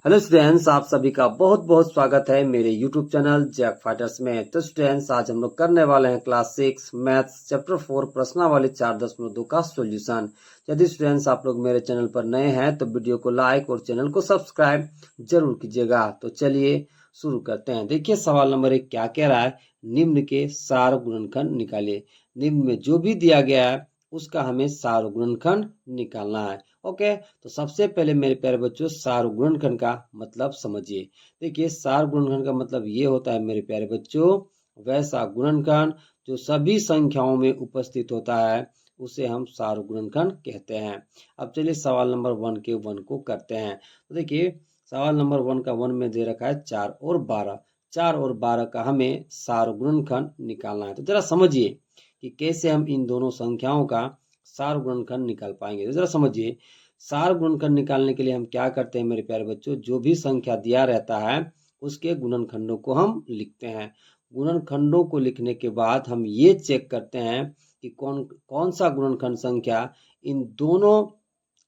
Hello students, आप सभी का बहुत बहुत स्वागत है मेरे यूट्यूब चैनल जैक फाइटर्स में। तो स्टूडेंट्स, आज हम लोग करने वाले हैं क्लास 6 मैथ्स चैप्टर 4 प्रश्नावली 4.2 का सॉल्यूशन। यदि स्टूडेंट्स आप लोग मेरे चैनल पर नए हैं तो वीडियो को लाइक और चैनल को सब्सक्राइब जरूर कीजिएगा। तो चलिए शुरू करते हैं। देखिए सवाल नंबर 1 क्या कह रहा है, निम्न के सार गुणनखंड निकालिए। निम्न में जो भी दिया गया है उसका हमें सार गुणनखंड निकालना है। ओके, तो सबसे पहले मेरे प्यारे बच्चों सार गुणनखंड का मतलब समझिए। देखिए सार गुणनखंड का मतलब ये होता है मेरे प्यारे बच्चों, वैसा गुणनखंड जो सभी संख्याओं में उपस्थित होता है उसे हम सार गुणनखंड कहते हैं। अब चलिए सवाल नंबर 1 के 1 को करते हैं। तो देखिए सवाल नंबर 1 का 1 में दे रखा है 4 और 12। 4 और 12 का हमें सार गुणनखंड निकालना है। तो जरा समझिए कि कैसे हम इन दोनों संख्याओं का सार गुणनखंड निकाल पाएंगे। तो जरा समझिए, सार गुणनखंड निकालने के लिए हम क्या करते हैं मेरे प्यारे बच्चों, जो भी संख्या दिया रहता है उसके गुणनखंडों को हम लिखते हैं। गुणनखंडों को लिखने के बाद हम ये चेक करते हैं कि कौन कौन सा गुणनखंड संख्या इन दोनों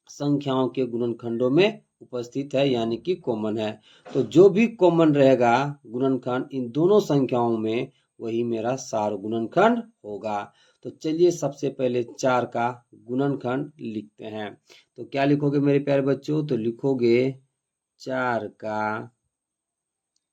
संख्याओं के गुणनखंडों में उपस्थित है, यानी कि कॉमन है। तो जो भी कॉमन रहेगा गुणनखंड इन दोनों संख्याओं में, वही मेरा सार गुणनखंड होगा। तो चलिए सबसे पहले 4 का गुणनखंड लिखते हैं। तो क्या लिखोगे मेरे प्यारे बच्चों, तो लिखोगे 4 का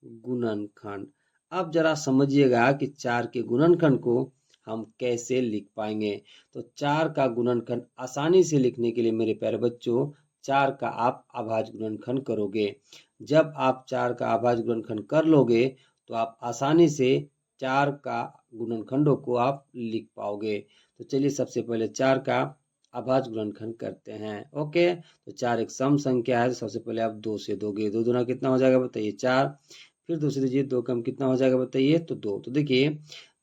गुणनखंड। अब जरा समझिएगा कि 4 के गुणनखंड को हम कैसे लिख पाएंगे। तो 4 का गुणनखंड आसानी से लिखने के लिए मेरे प्यारे बच्चों 4 का आप अभाज्य गुणनखंड करोगे। जब आप 4 का अभाज्य गुणनखंड कर लोगे तो आप आसानी से 4 का गुणनखंडों को आप लिख पाओगे। तो चलिए सबसे पहले 4 का अभाज्य गुणनखंड करते हैं। ओके, तो 4 एक सम संख्या है, तो सबसे पहले आप 2 से दोगे। 2 दूना कितना हो जाएगा बताइए, 4। फिर 2 से दीजिए, 2 कम कितना हो जाएगा बताइए, तो 2। तो देखिए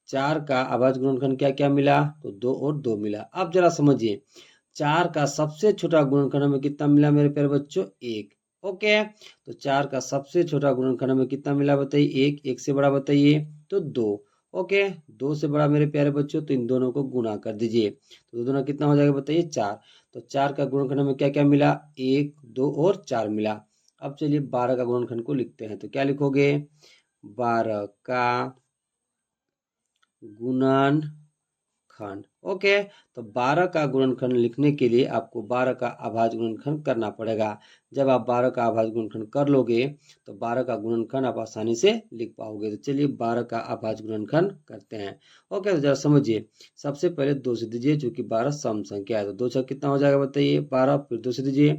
4 का अभाज्य गुणनखंड क्या क्या मिला, तो 2 और 2 मिला। अब जरा समझिए 4 का सबसे छोटा गुणनखंड हमें कितना मिला मेरे प्यारे बच्चों, 1। ओके, तो 4 का सबसे छोटा गुणनखंड हमें कितना मिला बताइए, 1। 1 से बड़ा बताइए तो 2। ओके, 2 से बड़ा मेरे प्यारे बच्चों, तो इन दोनों को गुणा कर दीजिए। तो 2 दूना कितना हो जाएगा बताइए, 4। तो 4 का गुणनखंड हमें क्या क्या मिला, 1, 2 और 4 मिला। अब चलिए 12 का गुणनखंड को लिखते हैं। तो क्या लिखोगे, 12 का गुणनखंड। ओके, तो 12 का गुणनखंड लिखने के लिए आपको 12 का अभाज्य गुणनखंड करना पड़ेगा। जब आप 12 का अभाज्य गुणनखंड कर लोगे तो 12 का गुणनखंड आप आसानी से लिख पाओगे। तो चलिए 12 का अभाज्य गुणनखंड करते हैं। ओके, तो जरा समझिए, सबसे पहले 2 से दीजिए, चूंकि 12 सम संख्या है। तो 2 से कितना हो जाएगा बताइए, 12। फिर 2 से दीजिए,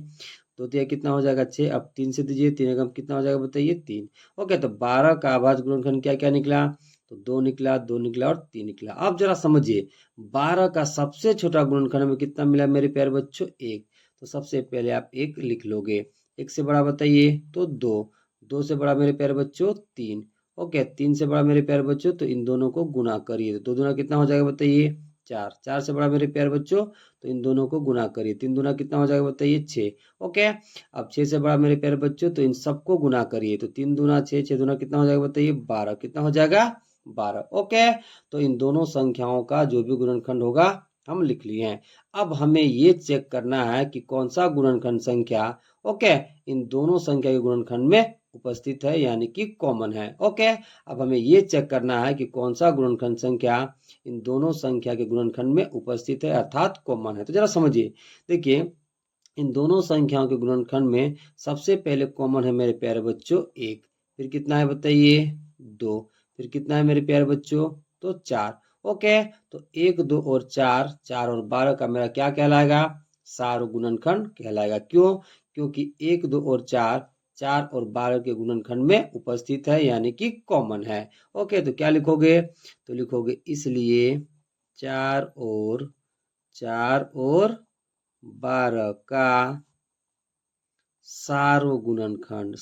2 तिया कितना हो जाएगा, 6। अब 3 से दीजिए, 3 एकम कितना हो जाएगा बताइए, 3। ओके, तो 12 का अभाज्य गुणनखंड क्या क्या निकला, तो 2 निकला, 2 निकला और 3 निकला। अब जरा समझिए 12 का सबसे छोटा गुणनखंड में कितना मिला मेरे प्यारे बच्चों, 1। तो सबसे पहले आप 1 लिख लोगे। 1 से बड़ा बताइए तो 2। 2 से बड़ा मेरे प्यारे बच्चों 3। ओके, 3 से बड़ा मेरे प्यारे बच्चों, तो इन दोनों को गुणा करिए। तो 2 दूना कितना हो जाएगा बताइए, 4। 4 से बड़ा मेरे प्यारे बच्चों, तो इन दोनों को गुणा करिए। 3 दूना कितना हो जाएगा बताइए, 6। ओके, अब 6 से बड़ा मेरे प्यारे बच्चों, तो इन सबको गुणा करिए। तो 3 दूना 6, 6 दूना कितना हो जाएगा बताइए, 12। कितना हो जाएगा, 12। ओके, तो इन दोनों संख्याओं का जो भी गुणनखंड होगा हम लिख लिए हैं। अब हमें ये चेक करना है कि कौन सा गुणनखंड संख्या ओके इन दोनों संख्या के गुणनखंड में उपस्थित है, यानी कि कॉमन है। ओके, अब हमें ये चेक करना है कि कौन सा गुणनखंड संख्या इन दोनों संख्या के गुणनखंड में उपस्थित है, अर्थात कॉमन है। तो जरा समझिए, देखिए इन दोनों संख्याओं के गुणनखंड में सबसे पहले कॉमन है मेरे प्यारे बच्चों 1। फिर कितना है बताइए, 2। फिर कितना है मेरे प्यारे बच्चों, तो 4। ओके, तो 1, 2 और 4, 4 और 12 का मेरा क्या कहलाएगा, सार गुणनखंड कहलाएगा। क्यों, क्योंकि 1, 2 और 4 4 और 12 के गुणनखंड में उपस्थित है, यानी कि कॉमन है। ओके, तो क्या लिखोगे, तो लिखोगे इसलिए 4 और 12 का सार्वगुणनखंड।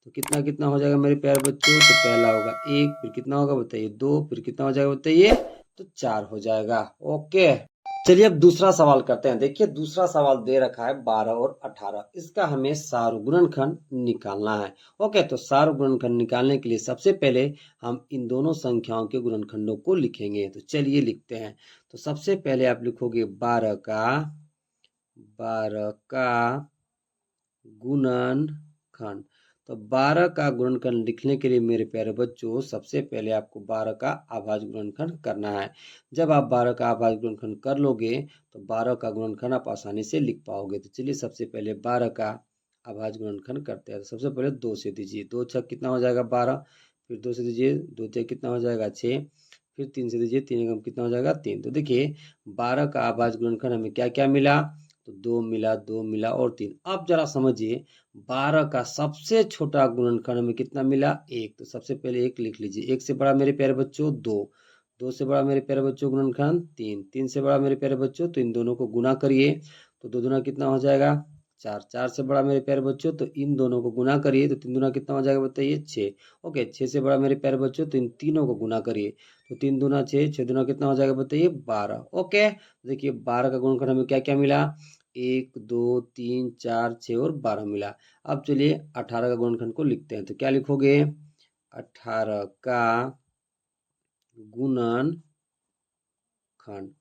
तो कितना कितना हो जाएगा मेरे प्यारे बच्चों, तो पहला होगा 1, फिर कितना होगा बताइए 2, फिर कितना हो जाएगा बताइए, तो 4 हो जाएगा। ओके, चलिए अब दूसरा सवाल करते हैं। देखिए दूसरा सवाल दे रखा है 12 और 18, इसका हमें सार्वगुणनखंड निकालना है। ओके, तो सार्वगुणनखंड निकालने के लिए सबसे पहले हम इन दोनों संख्याओं के गुणनखंडों को लिखेंगे। तो चलिए लिखते हैं। तो सबसे पहले आप लिखोगे 12 का 12 का गुणनखंड। तो 12 का गुणनखंड लिखने के लिए मेरे प्यारे बच्चों सबसे पहले आपको 12 का अभाज्य गुणनखंड करना है। जब आप 12 का अभाज्य गुणनखंड कर लोगे तो 12 का गुणनखंड आप आसानी से लिख पाओगे। तो चलिए सबसे पहले 12 का अभाज्य गुणनखंड करते हैं। तो सबसे पहले 2 से दीजिए, 2 छक कितना हो जाएगा 12, फिर 2 से दीजिए, 2 छक कितना हो जाएगा 6, फिर 3 से दीजिए, 3 एकम कितना हो जाएगा 3। तो देखिए 12 का अभाज्य गुणनखंड हमें क्या क्या मिला, तो 2 मिला, 2 मिला और 3। अब जरा समझिए 12 का सबसे छोटा गुणनखंड हमें कितना मिला, 1। तो सबसे पहले 1 लिख लीजिए। 1 से बड़ा मेरे प्यारे बच्चों 2, 2 से बड़ा मेरे प्यारे बच्चों गुणनखंड 3, 3 से बड़ा मेरे प्यारे बच्चों तो इन दोनों को गुना करिए, तो 2 दूना कितना हो जाएगा 4, 4 से बड़ा मेरे प्यारे बच्चों तो इन दोनों को गुना करिए, तो 3 दूना कितना हो जाएगा बताइए 6। ओके, 6 से बड़ा मेरे प्यारे बच्चों तो इन तीनों को गुना करिए, तो 3 दूना 6, 6 दूना कितना हो जाएगा बताइए 12। ओके, देखिए 12 का गुणनखंड हमें क्या क्या मिला, 1 2 3 4 6 और 12 मिला। अब चलिए 18 का गुणनखंड को लिखते हैं। तो क्या लिखोगे, 18 का गुणनखंड।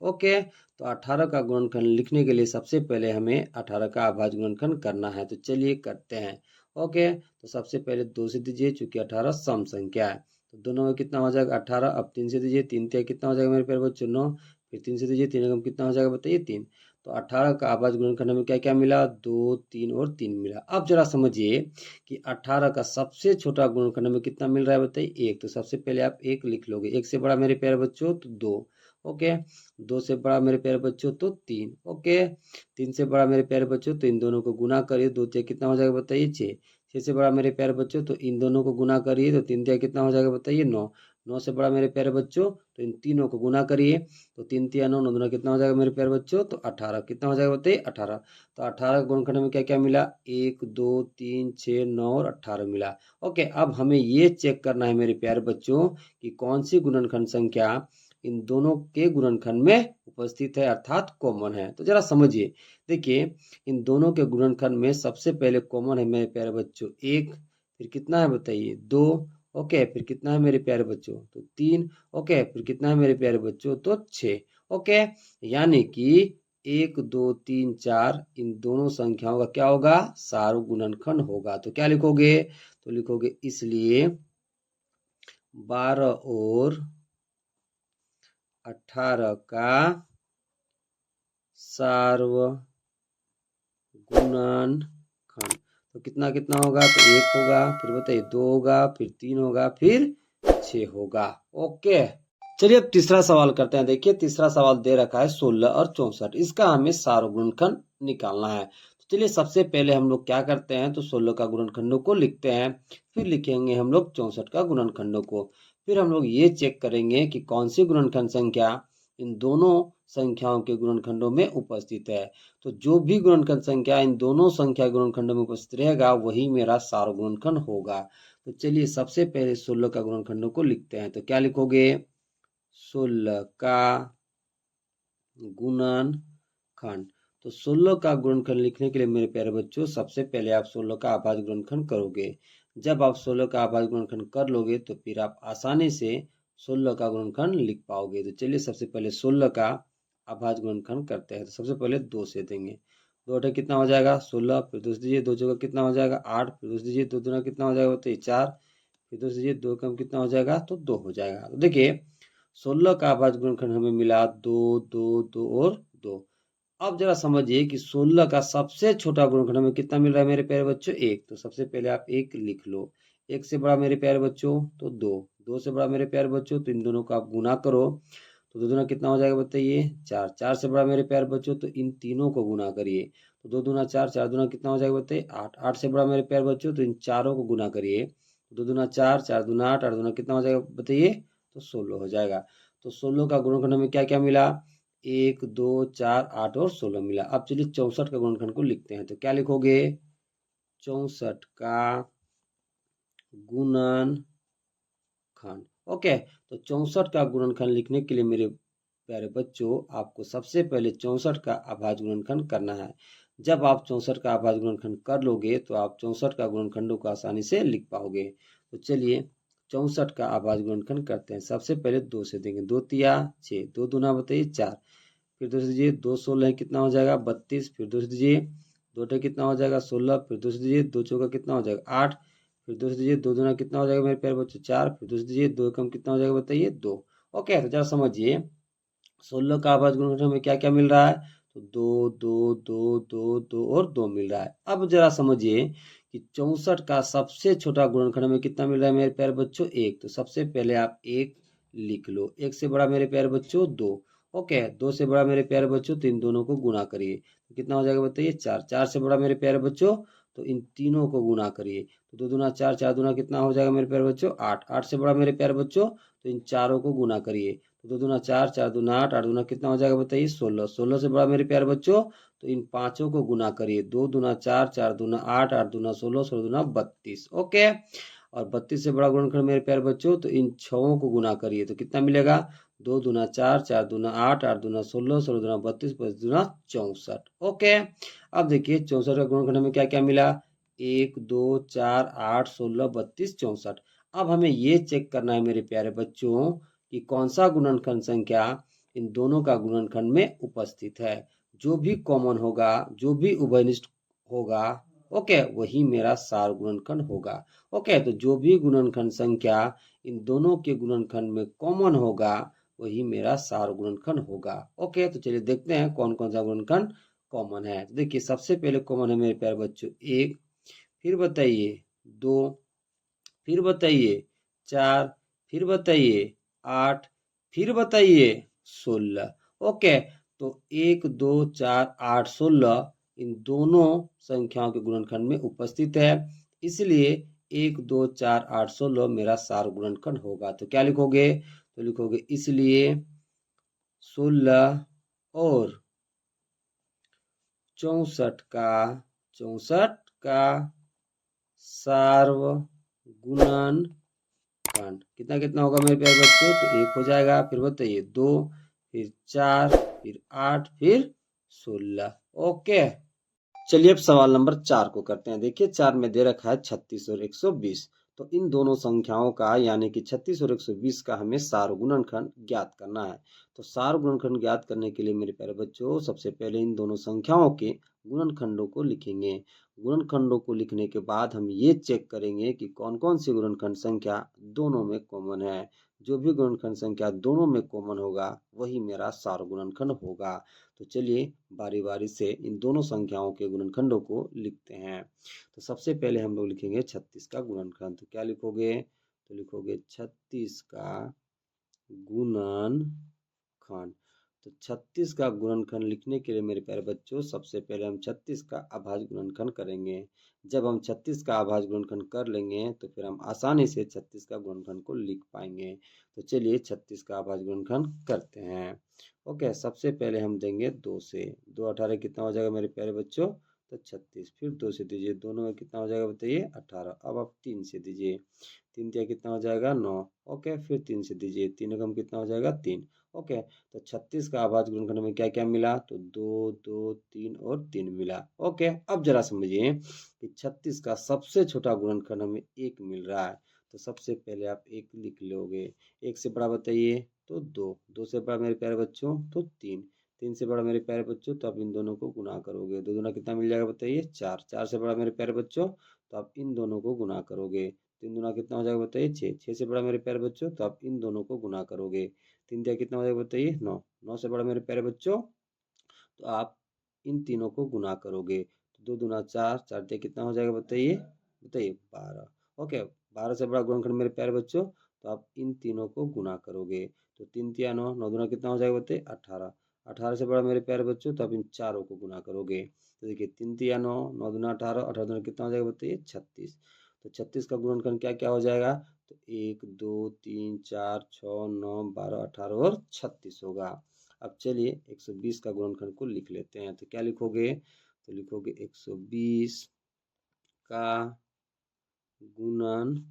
ओके, तो 18 का गुणनखंड लिखने के लिए सबसे पहले हमें 18 का अभाज्य गुणनखंड करना है। तो चलिए करते हैं। ओके, तो सबसे पहले 2 से दीजिए, चूंकि 18 सम संख्या है तो दोनों में कितना हो जाएगा 18। अब 3 से दीजिए, 3 तिया कितना हो जाएगा मेरे प्यारे बच्चों 9, फिर 3 से दीजिए, 3 एकम कितना हो जाएगा बताइए 3। तो 18 का अभाज्य गुणनखंड हमें क्या क्या मिला, 2 3 और 3 मिला। अब जरा समझिए कि 18 का सबसे छोटा गुणनखंड हमें कितना मिल रहा है बताइए 1। तो सबसे पहले आप 1 लिख लोगे, 1 से बड़ा मेरे प्यारे बच्चों तो 2। ओके, 2 से बड़ा मेरे प्यारे बच्चों तो 3। ओके, 3 से बड़ा मेरे प्यारे बच्चों तो इन दोनों को गुना करिए, 2 तिया कितना हो जाएगा बताइए 6। 6 से बड़ा मेरे प्यारे बच्चों तो इन दोनों को गुना करिए, तो 3 तिया कितना हो जाएगा बताइए 9। 9 से बड़ा मेरे प्यारे बच्चों तो इन तीनों को गुना करिए, तो 3 तिया 9, 9 दूना कितना हो जाएगा मेरे प्यारे बच्चों तो 18। कितना हो जाएगा बताइए 18। तो 18 का गुणनखंड में क्या क्या मिला, 1 2 3 6 9 और 18 मिला। ओके, अब हमें ये चेक करना है मेरे प्यारे बच्चों कि कौन सी गुणनखंड संख्या इन दोनों के गुणनखंड में उपस्थित है, अर्थात कॉमन है। तो जरा समझिए, देखिए इन दोनों के गुणनखंड में सबसे पहले कॉमन है मेरे प्यारे बच्चों 1, फिर कितना है बताइए 2। ओके, फिर कितना है मेरे प्यारे बच्चों तो 3। ओके, फिर कितना है मेरे प्यारे बच्चों तो 6। ओके, यानी कि 1 2 3 4 इन दोनों संख्याओं का क्या होगा, सार्व गुणनखंड होगा। तो क्या लिखोगे, तो लिखोगे इसलिए 12 और 18 का सार्वगुणनखंड। तो कितना कितना होगा, तो 1 होगा, फिर बताइए 2 होगा, फिर 3 होगा, फिर 6 होगा। ओके, चलिए अब तीसरा सवाल करते हैं। देखिए तीसरा सवाल दे रखा है 16 और 64, इसका हमें सार्वगुणनखंड निकालना है। तो चलिए सबसे पहले हम लोग क्या करते हैं, तो 16 का गुणनखंडों को लिखते हैं, फिर लिखेंगे हम लोग 64 का गुणनखंडों को। फिर हम लोग ये चेक करेंगे कि कौन सी गुणनखंड संख्या इन दोनों संख्याओं के गुणनखंडों में उपस्थित है। तो जो भी गुणनखंड संख्या इन दोनों संख्या गुणनखंडों में उपस्थित रहेगा वही मेरा सार्वगुणनखंड होगा। तो चलिए सबसे पहले 16 का गुणनखंडों को लिखते हैं। तो क्या लिखोगे, 16 का गुणनखंड। तो 16 का गुणनखंड लिखने के लिए मेरे प्यारे बच्चों सबसे पहले आप 16 का अभाज्य गुणनखंड करोगे। जब आप 16 का अभाज्य गुणनखंड कर लोगे तो फिर आप आसानी से 16 का गुणनखंड लिख पाओगे। तो चलिए सबसे पहले 16 का अभाज्य गुणनखंड करते हैं। तो सबसे पहले 2 से देंगे, 2 अठे कितना हो जाएगा 16, फिर 2 से दीजिए, 2 चौका कितना हो जाएगा 8, फिर 2 से दीजिए, 2 दूना कितना हो जाएगा बताइए 4, फिर 2 से दीजिए, 2 कम कितना हो जाएगा तो 2 हो जाएगा। तो देखिए 16 का अभाज्य गुणनखंड हमें मिला 2 2 2 और 2। अब जरा समझिए कि 16 का सबसे छोटा गुणनखंड हमें कितना मिल रहा है मेरे प्यारे बच्चों 1। तो सबसे पहले आप 1 लिख लो, 1 से बड़ा मेरे प्यारे बच्चों तो 2, 2 से बड़ा मेरे प्यारे बच्चों तो इन दोनों का आप गुना करो, तो 2 दूना कितना हो जाएगा बताइए 4, 4 से बड़ा मेरे प्यारे बच्चों तो इन तीनों को गुना करिए, तो 2 दूना 4, 4 दूना कितना हो जाएगा बताइए 8, 8 से बड़ा मेरे प्यारे बच्चों तो इन चारों को गुना करिए, 2 दूना 4, 4 दूना 8, 8 दूना कितना हो जाएगा बताइए तो 16 हो जाएगा। तो 16 का गुणनखंड हमें क्या क्या मिला, 1 2 4 8 और 16 मिला। अब चलिए 64 का गुणनखंड को लिखते हैं। तो क्या लिखोगे, 64 का गुणनखंड। ओके, तो 64 का गुणनखंड लिखने के लिए मेरे प्यारे बच्चों आपको सबसे पहले 64 का अभाज्य गुणनखंड करना है। जब आप 64 का अभाज्य गुणनखंड कर लोगे तो आप 64 का गुणनखंडों को आसानी से लिख पाओगे। तो चलिए 64 का अभाज्य गुणनखंड करते हैं। सबसे पहले 2 से देंगे, 2 तिया 6, 2 दूना बताइए 4, फिर 2 से दीजिए, 2 16 कितना हो जाएगा 32, फिर 2 से दीजिए, 2 अठे कितना हो जाएगा 16, फिर 2 से दीजिए, 2 चौका कितना हो जाएगा 8, फिर 2 से दीजिए, 2 दूना कितना हो जाएगा मेरे प्यारे बच्चों 4, फिर 2 से दीजिए, 2 एकम कितना हो जाएगा बताइए 2। ओके, तो जरा समझिए 16 का आभाज्य गुणनखंड में क्या क्या मिल रहा है, तो 2 2 2 2 2 और 2 मिल रहा है। अब जरा समझिए कि 64 का सबसे छोटा गुणनखंड में कितना मिल रहा है मेरे प्यारे बच्चों 1, तो सबसे पहले आप 1 लिख लो, 1 से बड़ा मेरे प्यारे बच्चों 2। ओके, 2 से बड़ा मेरे प्यारे बच्चों, तो इन दोनों को गुना करिए, तो कितना हो जाएगा बताइए 4, 4 से बड़ा मेरे प्यारे बच्चों, तो इन तीनों को गुना करिए, तो 2 दूना 4, 4 दूना कितना हो जाएगा मेरे प्यारे बच्चों 8, 8 से बड़ा मेरे प्यारे बच्चों, तो इन चारों को गुना करिए, तो 2 दूना 4, 4 दूना 8, 8 दूना कितना हो जाएगा बताइए 16, 16 से बड़ा मेरे प्यारे बच्चों, तो इन पांचों को गुना करिए, 2 दूना 4, 4 दूना 8, 8 दूना 16, 16 दूना 32। ओके, और 32 से बड़ा गुणनखंड मेरे प्यारे बच्चों, तो इन छहों को गुना करिए, तो कितना मिलेगा 2 दूना 4, 4 दूना 8, 8 दूना 16, 16 दूना 32, 32 दूना 64। ओके, अब देखिए 64 का गुणनखंड में क्या क्या मिला, 1 2 4 8 16 32 64। अब हमें ये चेक करना है मेरे प्यारे बच्चों कि कौन सा गुणनखंड संख्या इन दोनों का गुणनखंड में उपस्थित है। जो भी कॉमन होगा, जो भी उभयनिष्ठ होगा, ओके, वही मेरा सार गुणनखंड होगा। ओके, तो जो भी गुणनखंड संख्या इन दोनों के गुणनखंड में कॉमन होगा, वही मेरा सार गुणनखंड होगा। ओके, तो चलिए देखते हैं कौन कौन सा गुणनखंड कॉमन है। तो देखिए सबसे पहले कॉमन है मेरे प्यारे बच्चों 1, फिर बताइए 2, फिर बताइए 4, फिर बताइए 8, फिर बताइए 16। ओके, तो 1 2 4 8 16 इन दोनों संख्याओं के गुणनखंड में उपस्थित है, इसलिए 1 2 4 8 16 मेरा सार गुणनखंड होगा। तो क्या लिखोगे, तो लिखोगे इसलिए 16 और 64 का सार्वगुणनखंड कितना कितना होगा मेरे प्यारे बच्चों, तो 1 हो जाएगा, फिर बताइए 2, फिर 4, फिर 8, फिर 16। ओके, चलिए अब सवाल नंबर 4 को करते हैं। देखिए 4 में दे रखा है 36 और 120, तो इन दोनों संख्याओं का यानी कि 36 और 120 का हमें सार गुणनखंड ज्ञात करना है। तो सार गुणनखंड ज्ञात करने के लिए मेरे प्यारे बच्चों सबसे पहले इन दोनों संख्याओं के गुणनखंडों को लिखेंगे। गुणनखंडों को लिखने के बाद हम ये चेक करेंगे कि कौन कौन सी गुणनखंड संख्या दोनों में कॉमन है। जो भी गुणनखंड संख्या दोनों में कॉमन होगा वही मेरा सार गुणनखंड होगा। तो चलिए बारी बारी से इन दोनों संख्याओं के गुणनखंडों को लिखते हैं। तो सबसे पहले हम लोग लिखेंगे 36 का गुणनखंड, तो क्या लिखोगे, तो लिखोगे 36 का गुणनखंड। तो 36 का गुणनखंड लिखने के लिए मेरे प्यारे बच्चों सबसे पहले हम 36 का अभाज्य गुणनखंड करेंगे। जब हम 36 का अभाज्य गुणनखंड कर लेंगे तो फिर हम आसानी से 36 का गुणनखंड को लिख पाएंगे। तो चलिए 36 का अभाज्य गुणनखंड करते हैं। ओके, सबसे पहले हम देंगे 2 से, 2 18 कितना हो जाएगा मेरे प्यारे बच्चों, तो 36, फिर 2 से दीजिए, दोनों में कितना हो जाएगा बताइए 18। अब आप 3 से दीजिए, 3 तिया कितना हो जाएगा 9। ओके, फिर 3 से दीजिए, 3 एकम कितना हो जाएगा 3। ओके, तो 36 का अभाज्य गुणनखंड में क्या क्या मिला, तो 2 2 3 और 3 मिला। ओके, अब जरा समझिए कि 36 का सबसे छोटा गुणनखंड हमें 1 मिल रहा है, तो सबसे पहले आप 1 लिख लोगे। 1 से बड़ा बताइए, तो 2, 2 से बड़ा मेरे प्यारे बच्चों, तो 3, 3 से बड़ा मेरे प्यारे बच्चों, तो आप इन दोनों को गुना करोगे, 2 दूना कितना मिल जाएगा बताइए 4, 4 से बड़ा मेरे प्यारे बच्चों, तो आप इन दोनों को गुना करोगे, 3 दूना कितना हो जाएगा बताइए 6, 6 से बड़ा मेरे प्यारे बच्चों, तो आप इन दोनों को गुना करोगे, 3 दिया कितना हो जाएगा बताइए 9, 9 से बड़ा मेरे प्यारे बच्चों, तो आप इन तीनों को गुना करोगे, तो 2 दूना 4, 4 दिया कितना हो जाएगा बताइए, बताइए 12। ओके, 12 से बड़ा गुणनखंड मेरे प्यारे बच्चों, तो आप इन तीनों को गुना करोगे, तो 3 तिया 9, 9 दूना कितना हो जाएगा बताइए 18, 18 से बड़ा मेरे प्यारे बच्चों, तो आप इन चारों को गुना करोगे, तो देखिए 3 तिया 9, 9 दूना 18, 18 दूना कितना हो जाएगा बताइए 36। तो 36 का गुणनखंड क्या क्या हो जाएगा, तो 1 2 3 4 6 9 12 18 और 36 होगा। अब चलिए 120 का गुणनखंड को लिख लेते हैं, तो क्या लिखोगे, तो लिखोगे 120 का गुणनखंड।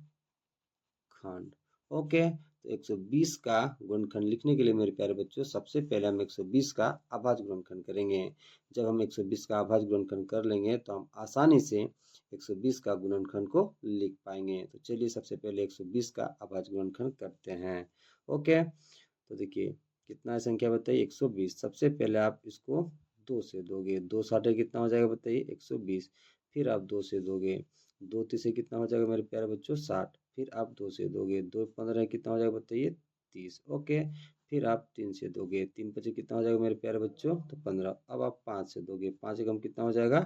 ओके, तो 120 का गुणनखंड लिखने के लिए मेरे प्यारे बच्चों सबसे पहले हम 120 का अभाज्य गुणनखंड करेंगे। जब हम 120 का अभाज्य गुणनखंड कर लेंगे तो हम आसानी से 120 का गुणनखंड को लिख पाएंगे। तो चलिए सबसे पहले 120 का अभाज्य गुणनखंड करते हैं। ओके, तो देखिए कितना है संख्या बताइए 120। सबसे पहले आप इसको 2 से दोगे, 2 साठे कितना हो जाएगा बताइए 120। फिर आप 2 से दोगे, 2 तीसे कितना हो जाएगा मेरे प्यारे बच्चों 60। फिर आप 2 से दोगे, 2 15 कितना हो जाएगा बताइए 30। ओके, फिर आप 3 से दोगे, 3 पचे कितना हो जाएगा मेरे प्यारे बच्चों तो 15। अब आप 5 से दोगे, 5 एकम कितना हो जाएगा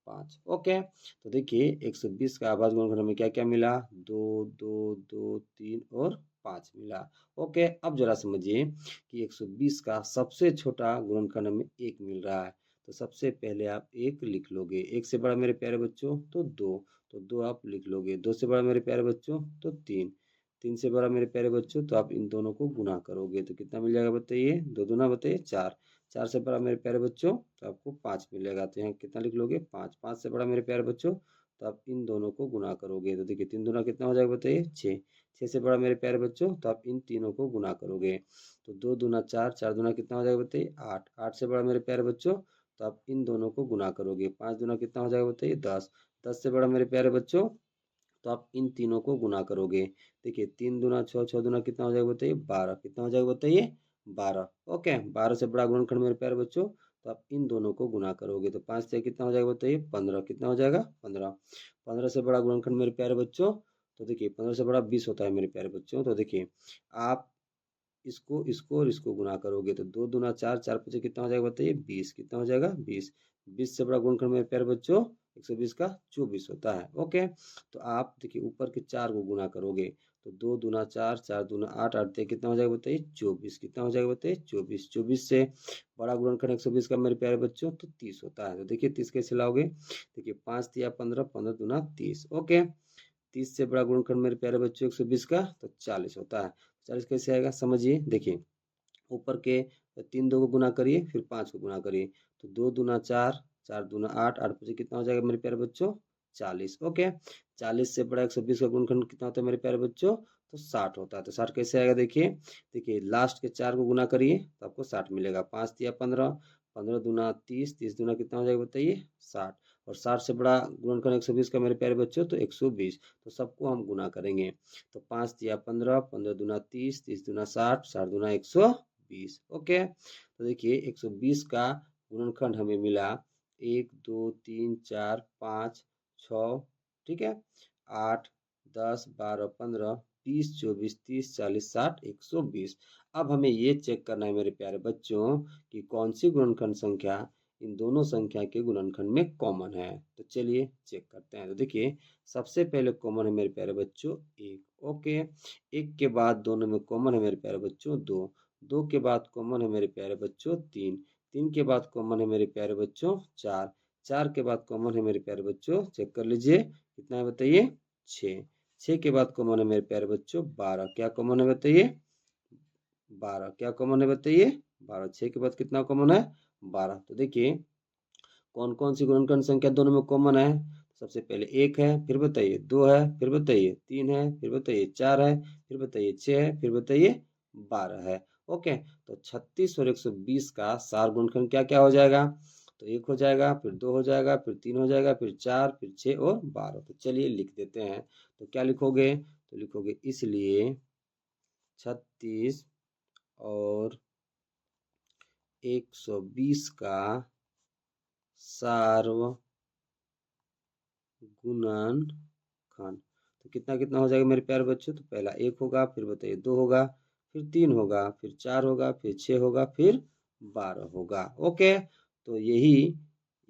5। ओके, तो देखिए 120 का आभाज्य गुणनखंड हमें क्या क्या मिला, 2 2 2 3 और 5 मिला। ओके, अब जरा समझिए कि 120 का सबसे छोटा गुणनखंड हमें 1 मिल रहा है। तो सबसे पहले आप 1 लिख लोगे, 1 से बड़ा मेरे प्यारे बच्चों तो 2, तो 2 आप लिख लोगे, 2 से बड़ा मेरे प्यारे बच्चों तो 3, 3 से बड़ा मेरे प्यारे बच्चों तो आप इन दोनों को गुना करोगे तो कितना मिल जाएगा बताइए, 2 दूना बताइए 4, 4 से बड़ा मेरे प्यारे बच्चों तो आपको 5 मिलेगा। तो यहाँ कितना लिख लोगे 5, 5 से बड़ा मेरे प्यारे बच्चों तो आप इन दोनों को गुना करोगे तो देखिए 3 दूना कितना हो जाएगा बताइए 6, 6 से बड़ा मेरे प्यारे बच्चों तो आप इन तीनों को गुना करोगे तो 2 दूना 4, 4 दूना कितना हो जाएगा बताइए 8, 8 से बड़ा मेरे प्यारे बच्चों तो आप इन दोनों को गुना करोगे, 5 दूना कितना हो जाएगा बताइए 10, 10 से बड़ा मेरे प्यारे बच्चों तो आप इन तीनों को गुना करोगे। देखिए 3 दूना 6, 6 दूना कितना हो जाएगा बताइए 12, कितना हो जाएगा बताइए 12। ओके, 12 से बड़ा गुणनखंड मेरे प्यारे बच्चों तो आप इन दोनों को गुना करोगे तो 5 से कितना हो जाएगा बताइए 15, कितना हो जाएगा 15। 15 से बड़ा गुणनखंड मेरे प्यारे बच्चों तो देखिए 15 से बड़ा 20 होता है मेरे प्यारे बच्चों। तो देखिए आप इसको और इसको गुना करोगे तो 2 दूना 4, 4 पचे कितना हो जाएगा बताइए 20, कितना हो जाएगा 20। 20 से बड़ा गुणनखंड मेरे प्यारे बच्चों 120 का 24 होता है। ओके, तो आप देखिए ऊपर के 4 को गुना करोगे तो 2 दूना 4, 4 दूना 8, 8 तिया कितना हो जाएगा बताइए 24, कितना हो जाएगा बताइए 24। 24 से बड़ा गुणनखंड 120 का मेरे प्यारे बच्चों तो 30 होता है। तो देखिए 30 कैसे लाओगे, देखिए 5 तिया 15, 15 दूना 30। ओके, 30 से बड़ा गुणनखंड मेरे प्यारे बच्चों 120 का तो 40 होता है। 40 कैसे आएगा समझिए, देखिए ऊपर के 3 दो को गुना करिए फिर 5 को गुना करिए तो 2 दूना 4, 4 दूना 8, 8 पचे कितना हो जाएगा मेरे प्यारे बच्चों 40। ओके, 40 से बड़ा 120 का गुणनखंड कितना होता है मेरे प्यारे बच्चों तो 60 होता है। तो 60 कैसे आएगा देखिए, देखिए लास्ट के 4 को गुना करिए तो आपको 60 मिलेगा। 5 तिया 15, 15 दूना 30, 30 दूना कितना हो जाएगा बताइए 60। और 60 से बड़ा गुणनखंड 120 का मेरे प्यारे बच्चों तो 120। तो सबको हम गुना करेंगे तो 5 तिया 15, 15 दूना 30, 30 दूना 60, 60 दूना 120। ओके, तो देखिए 120 का गुणनखंड हमें मिला 1 2 3 4 5 6, ठीक है, 8 10 12 15 20 24 30 40 60 120। अब हमें ये चेक करना है मेरे प्यारे बच्चों कि कौन सी गुणनखंड संख्या इन दोनों संख्या के गुणनखंड में कॉमन है। तो चलिए चेक करते हैं। तो देखिए सबसे पहले कॉमन है मेरे प्यारे बच्चों 1। ओके, 1 के बाद दोनों में कॉमन है मेरे प्यारे बच्चों 2, 2 के बाद कॉमन है मेरे प्यारे बच्चों 3, 3 के बाद कॉमन है मेरे प्यारे बच्चों 4, 4 के बाद कॉमन है मेरे प्यारे बच्चों, चेक कर लीजिए कितना है बताइए 6, 6 के बाद कॉमन है मेरे प्यारे बच्चों 12, क्या कॉमन है बताइए 12, क्या कॉमन है बताइए 12, 6 के बाद कितना कॉमन है 12। तो देखिए कौन कौन सी गुणनखंड संख्या दोनों में कॉमन है, सबसे पहले 1 है, फिर बताइए 2 है, फिर बताइए 3 है, फिर बताइए 4 है, फिर बताइए 6 है, फिर बताइए 12 है। ओके, तो 36 और 120 का सार गुणनखंड क्या क्या हो जाएगा, तो 1 हो जाएगा, फिर 2 हो जाएगा, फिर 3 हो जाएगा, फिर 4, फिर 6 और 12। तो चलिए लिख देते हैं। तो क्या लिखोगे, तो लिखोगे इसलिए 36 और 120 का सार्वगुणनखंड तो कितना कितना हो जाएगा मेरे प्यारे बच्चों, तो पहला 1 होगा, फिर बताइए 2 होगा, फिर 3 होगा, फिर 4 होगा, फिर 6 होगा, फिर 12 होगा। ओके, तो यही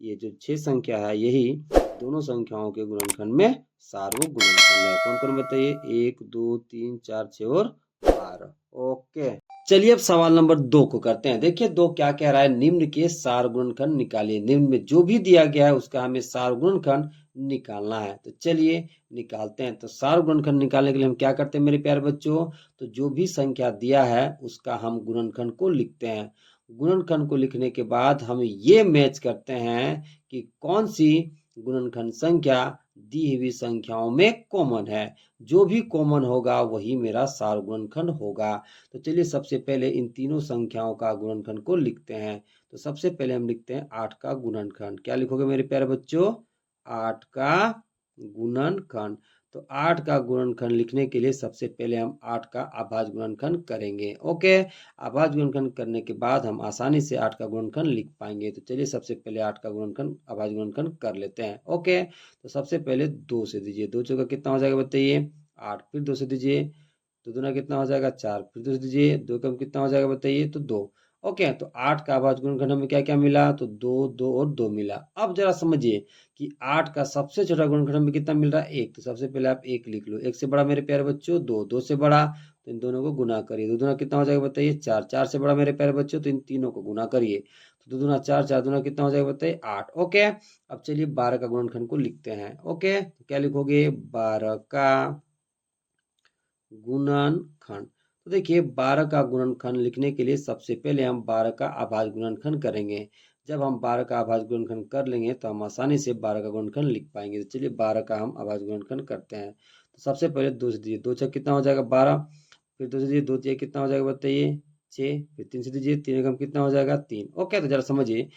ये जो 6 संख्या है यही दोनों संख्याओं के गुणनखंड में सार्वगुणनखंड है। कौन कौन बताइए 1 2 3 4 6 और 12। ओके, चलिए अब सवाल नंबर 2 को करते हैं। देखिए 2 क्या कह रहा है, निम्न के सार गुणनखंड निकालिए। निम्न में जो भी दिया गया है उसका हमें सार गुणनखंड निकालना है। तो चलिए निकालते हैं। तो सार गुणनखंड निकालने के लिए हम क्या करते हैं मेरे प्यारे बच्चों, तो जो भी संख्या दिया है उसका हम गुणनखंड को लिखते हैं। गुणनखंड को लिखने के बाद हम ये मैच करते हैं कि कौन सी गुणनखंड संख्या दी हुई संख्याओं में कॉमन है। जो भी कॉमन होगा वही मेरा सार गुणनखंड होगा। तो चलिए सबसे पहले इन तीनों संख्याओं का गुणनखंड को लिखते हैं। तो सबसे पहले हम लिखते हैं 8 का गुणनखंड। क्या लिखोगे मेरे प्यारे बच्चों, 8 का गुणनखंड। तो 8 का गुणनखंड लिखने के लिए सबसे पहले हम 8 का अभाज्य गुणनखंड करेंगे। ओके, अभाज्य गुणनखंड करने के बाद हम आसानी से 8 का गुणनखंड लिख पाएंगे। तो चलिए सबसे पहले 8 का गुणनखंड अभाज्य गुणनखंड कर लेते हैं। ओके, तो सबसे पहले 2 से दीजिए, 2 चौका कितना हो जाएगा बताइए 8, फिर 2 से दीजिए, 2 दूना कितना हो जाएगा 4, फिर 2 से दीजिए, 2 कम कितना हो जाएगा बताइए तो 2। ओके, तो 8 का अभाज्य गुणनखंड हमें क्या क्या मिला, तो 2 2 और 2 मिला। अब जरा समझिए कि 8 का सबसे छोटा गुणनखंड हमें कितना मिल रहा है 1, तो सबसे पहले आप 1 लिख लो। 1 से बड़ा मेरे प्यारे बच्चों 2, 2 से बड़ा तो इन दोनों को गुना करिए, 2 दूना कितना हो जाएगा बताइए 4, 4 से बड़ा मेरे प्यारे बच्चों तो इन तीनों को गुना करिए, तो 2 दूना 4, 4 दूना कितना हो जाएगा बताइए 8। ओके, अब चलिए 12 का गुणनखंड को लिखते हैं। ओके, तो क्या लिखोगे 12 का गुणनखंड। तो देखिए 12 का गुणनखंड लिखने के लिए सबसे पहले हम 12 का अभाज्य गुणनखंड करेंगे। जब हम 12 का अभाज्य गुणनखंड कर लेंगे तो हम आसानी से 12 का गुणनखंड लिख पाएंगे। तो चलिए 12 का हम अभाज्य गुणनखंड करते हैं। तो सबसे पहले 2 से दीजिए, 2 छक कितना हो जाएगा 12, फिर 2 से दीजिए, 2 छक कितना हो जाएगा बताइए 6, फिर 3 से दीजिए, 3 एकम कितना हो जाएगा 3। ओके, तो जरा समझिए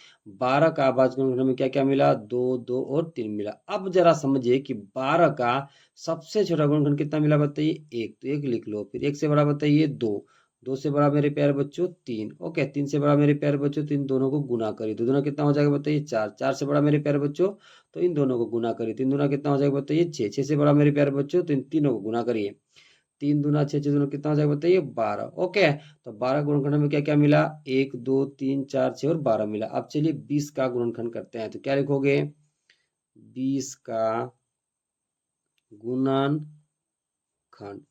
12 का अभाज्य गुणनखंड में क्या क्या मिला, 2 2 और 3 मिला। अब जरा समझिए कि 12 का सबसे छोटा गुणनखंड कितना मिला बताइए 1, तो 1 लिख लो, फिर 1 से बड़ा बताइए 2, 2 से बड़ा मेरे प्यारे बच्चों 3। ओके, 3 से बड़ा मेरे प्यारे बच्चों तो इन दोनों को गुना करिए, 2 दूना कितना हो जाएगा बताइए 4, 4 से बड़ा मेरे प्यारे बच्चों तो इन दोनों को गुना करिए, 3 दूना कितना हो जाएगा बताइए 6, 6 से बड़ा मेरे प्यारे बच्चों तो इन तीनों को गुना करिए, 3 दूना 6, 6 दूना कितना हो जाएगा बताइए 12। ओके, तो 12 गुणनखंड में क्या क्या मिला 1 2 3 4 6 और 12 मिला। अब चलिए 20 का गुणनखंड करते हैं। तो क्या लिखोगे 20 का गुणनखंड।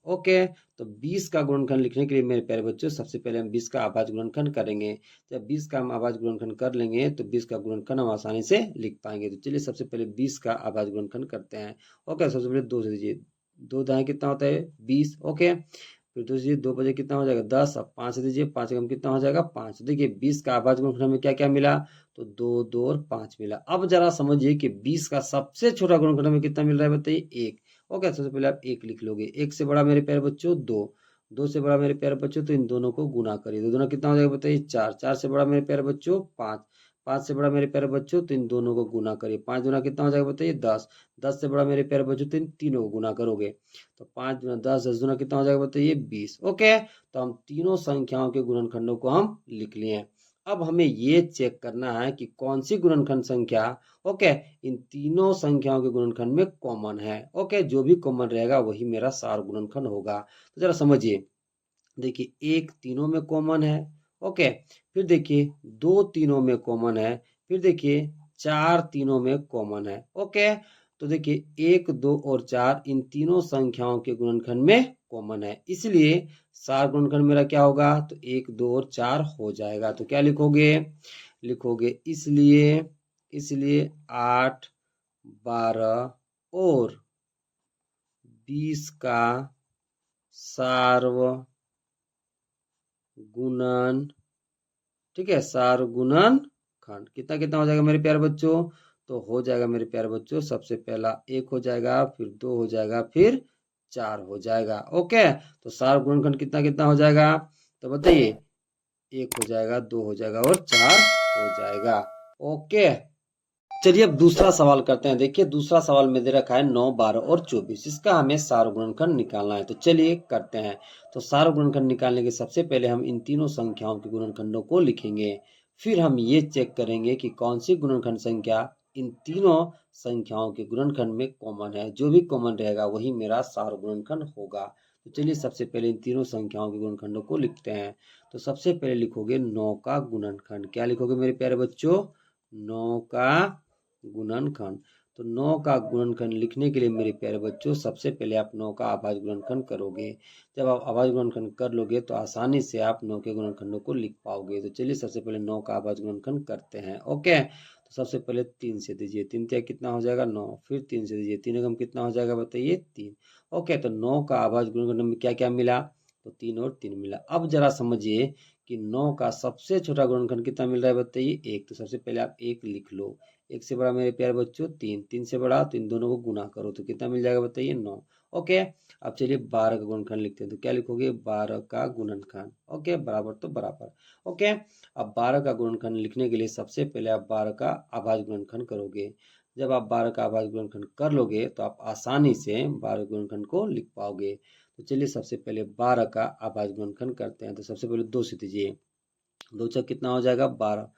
ओके, तो 20 का गुणनखंड लिखने के लिए मेरे प्यारे बच्चों सबसे पहले हम 20 का अभाज्य गुणनखंड करेंगे। जब 20 का हम अभाज्य गुणनखंड कर लेंगे तो 20 का गुणनखंड हम आसानी से लिख पाएंगे। तो चलिए सबसे पहले 20 का अभाज्य गुणनखंड करते हैं। ओके, सबसे पहले 2 से दीजिए, 2 दाएं कितना होता है 20। ओके, फिर 2 से दीजिए, 2 बजे कितना हो जाएगा 10, अब 5 से दीजिए, 5 एकम कितना हो जाएगा 5। देखिए 20 का अभाज्य गुणनखंड में क्या क्या मिला, तो 2 2 और 5 मिला। अब जरा समझिए कि 20 का सबसे छोटा गुणनखंड में कितना मिल रहा है बताइए 1। ओके, सबसे पहले आप 1 लिख लोगे, 1 से बड़ा मेरे प्यारे बच्चों 2, 2 से बड़ा मेरे प्यारे बच्चों तो इन दोनों को गुना करिए, 2 दूना कितना हो जाएगा बताइए 4, 4 से बड़ा मेरे प्यारे बच्चों 5, 5 से बड़ा मेरे प्यारे बच्चों तो इन दोनों को गुना करिए, 5 दूना कितना हो जाएगा बताइए 10, 10 से बड़ा मेरे प्यारे बच्चों तो इन तीनों को गुना करोगे तो 5 दूना 10, 10 दूना कितना हो जाएगा बताइए 20। ओके, तो हम तीनों संख्याओं के गुणनखंडों को हम लिख लिए। अब हमें ये चेक करना है कि कौन सी गुणनखंड संख्या ओके इन तीनों संख्याओं के गुणनखंड में कॉमन है। ओके, जो भी कॉमन रहेगा वही मेरा सार गुणनखंड होगा। तो जरा समझिए, देखिए 1 तीनों में कॉमन है। ओके, फिर देखिए 2 तीनों में कॉमन है, फिर देखिए 4 तीनों में कॉमन है। ओके, तो देखिए 1 2 और 4 इन तीनों संख्याओं के गुणनखंड में कॉमन है, इसलिए सार गुणनखंड मेरा क्या होगा, तो 1 2 और 4 हो जाएगा। तो क्या लिखोगे, लिखोगे इसलिए, इसलिए 8 12 और 20 का सार्वगुणन, ठीक है, सार्वगुणनखंड कितना कितना हो जाएगा मेरे प्यारे बच्चों, तो हो जाएगा मेरे प्यारे बच्चों सबसे पहला 1 हो जाएगा, फिर 2 हो जाएगा, फिर 4 हो जाएगा। ओके, तो सार्वगुणनखंड कितना कितना हो जाएगा, तो बताइए 1 हो जाएगा, 2 हो जाएगा और 4 हो जाएगा। ओके, चलिए अब दूसरा सवाल करते हैं। देखिए दूसरा सवाल में दे रखा है 9 12 और 24, इसका हमें सार्वगुणनखंड निकालना है। तो चलिए करते हैं। तो सार्वगुणनखंड निकालने के सबसे पहले हम इन तीनों संख्याओं के गुणनखंडों को लिखेंगे, फिर हम ये चेक करेंगे कि कौन सी गुणनखंड संख्या इन तीनों संख्याओं के गुणनखंड में कॉमन है, जो भी कॉमन रहेगा वही मेरा सार्वगुणनखंड होगा। तो चलिए सबसे पहले इन तीनों संख्याओं के गुणनखंडों को लिखते हैं। तो सबसे पहले लिखोगे 9 का गुणनखंड, क्या लिखोगे मेरे प्यारे बच्चों 9 का गुणनखंड। तो 9 का गुणनखंड लिखने के लिए मेरे प्यारे बच्चों सबसे पहले आप 9 का अभाज्य गुणनखंड करोगे। जब आप अभाज्य गुणनखंड कर लोगे तो आसानी से आप 9 के गुणनखंडों को लिख पाओगे। तो चलिए सबसे पहले 9 का अभाज्य गुणनखंड करते हैं। ओके, तो सबसे पहले 3 से दीजिए, 3 तिया कितना हो जाएगा 9, फिर 3 से दीजिए, 3 एकम कितना हो जाएगा बताइए 3। ओके, तो 9 का अभाज्य गुणनखंड में क्या क्या मिला, तो 3 और 3 मिला। अब जरा समझिए कि 9 का सबसे छोटा गुणनखंड कितना मिल रहा है बताइए 1, तो सबसे पहले आप 1 लिख लो। 1 से बड़ा मेरे प्यारे बच्चों 3, 3 से बड़ा तो इन दोनों को गुना करो तो कितना मिल जाएगा बताइए 9। ओके, अब चलिए 12 का गुणनखंड लिखते हैं। तो क्या लिखोगे, 12 का गुणनखंड। ओके, बराबर तो बराबर। ओके, अब 12 का गुणनखंड लिखने के लिए सबसे पहले आप 12 का अभाज्य गुणनखंड करोगे। जब आप 12 का अभाज्य गुणनखंड कर लोगे तो आप आसानी से 12 गुणनखंड को लिख पाओगे। तो चलिए सबसे पहले 12 का अभाज्य गुणनखंड करते हैं। तो सबसे पहले 2 से दीजिए, 2 छक कितना हो जाएगा 12,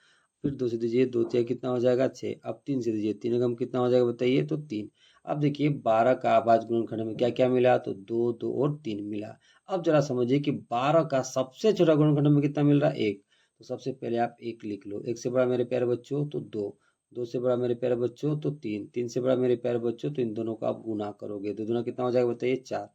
फिर 2 से दीजिए, 2 छह कितना हो जाएगा 6, अब 3 से दीजिए, 3 एकम कितना हो जाएगा बताइए, तो 3। अब देखिए 12 का अभाज्य गुणनखंड में क्या क्या मिला, तो 2, 2 और 3 मिला। अब जरा समझिए कि 12 का सबसे छोटा गुणनखंड में कितना मिल रहा है, 1। तो सबसे पहले आप 1 लिख लो, 1 से बड़ा मेरे प्यारे बच्चों तो 2, 2 से बड़ा मेरे प्यारे बच्चों तो 3, 3 से बड़ा मेरे प्यारे बच्चों तो इन दोनों का आप गुना करोगे, 2 दूना कितना हो जाएगा बताइए 4,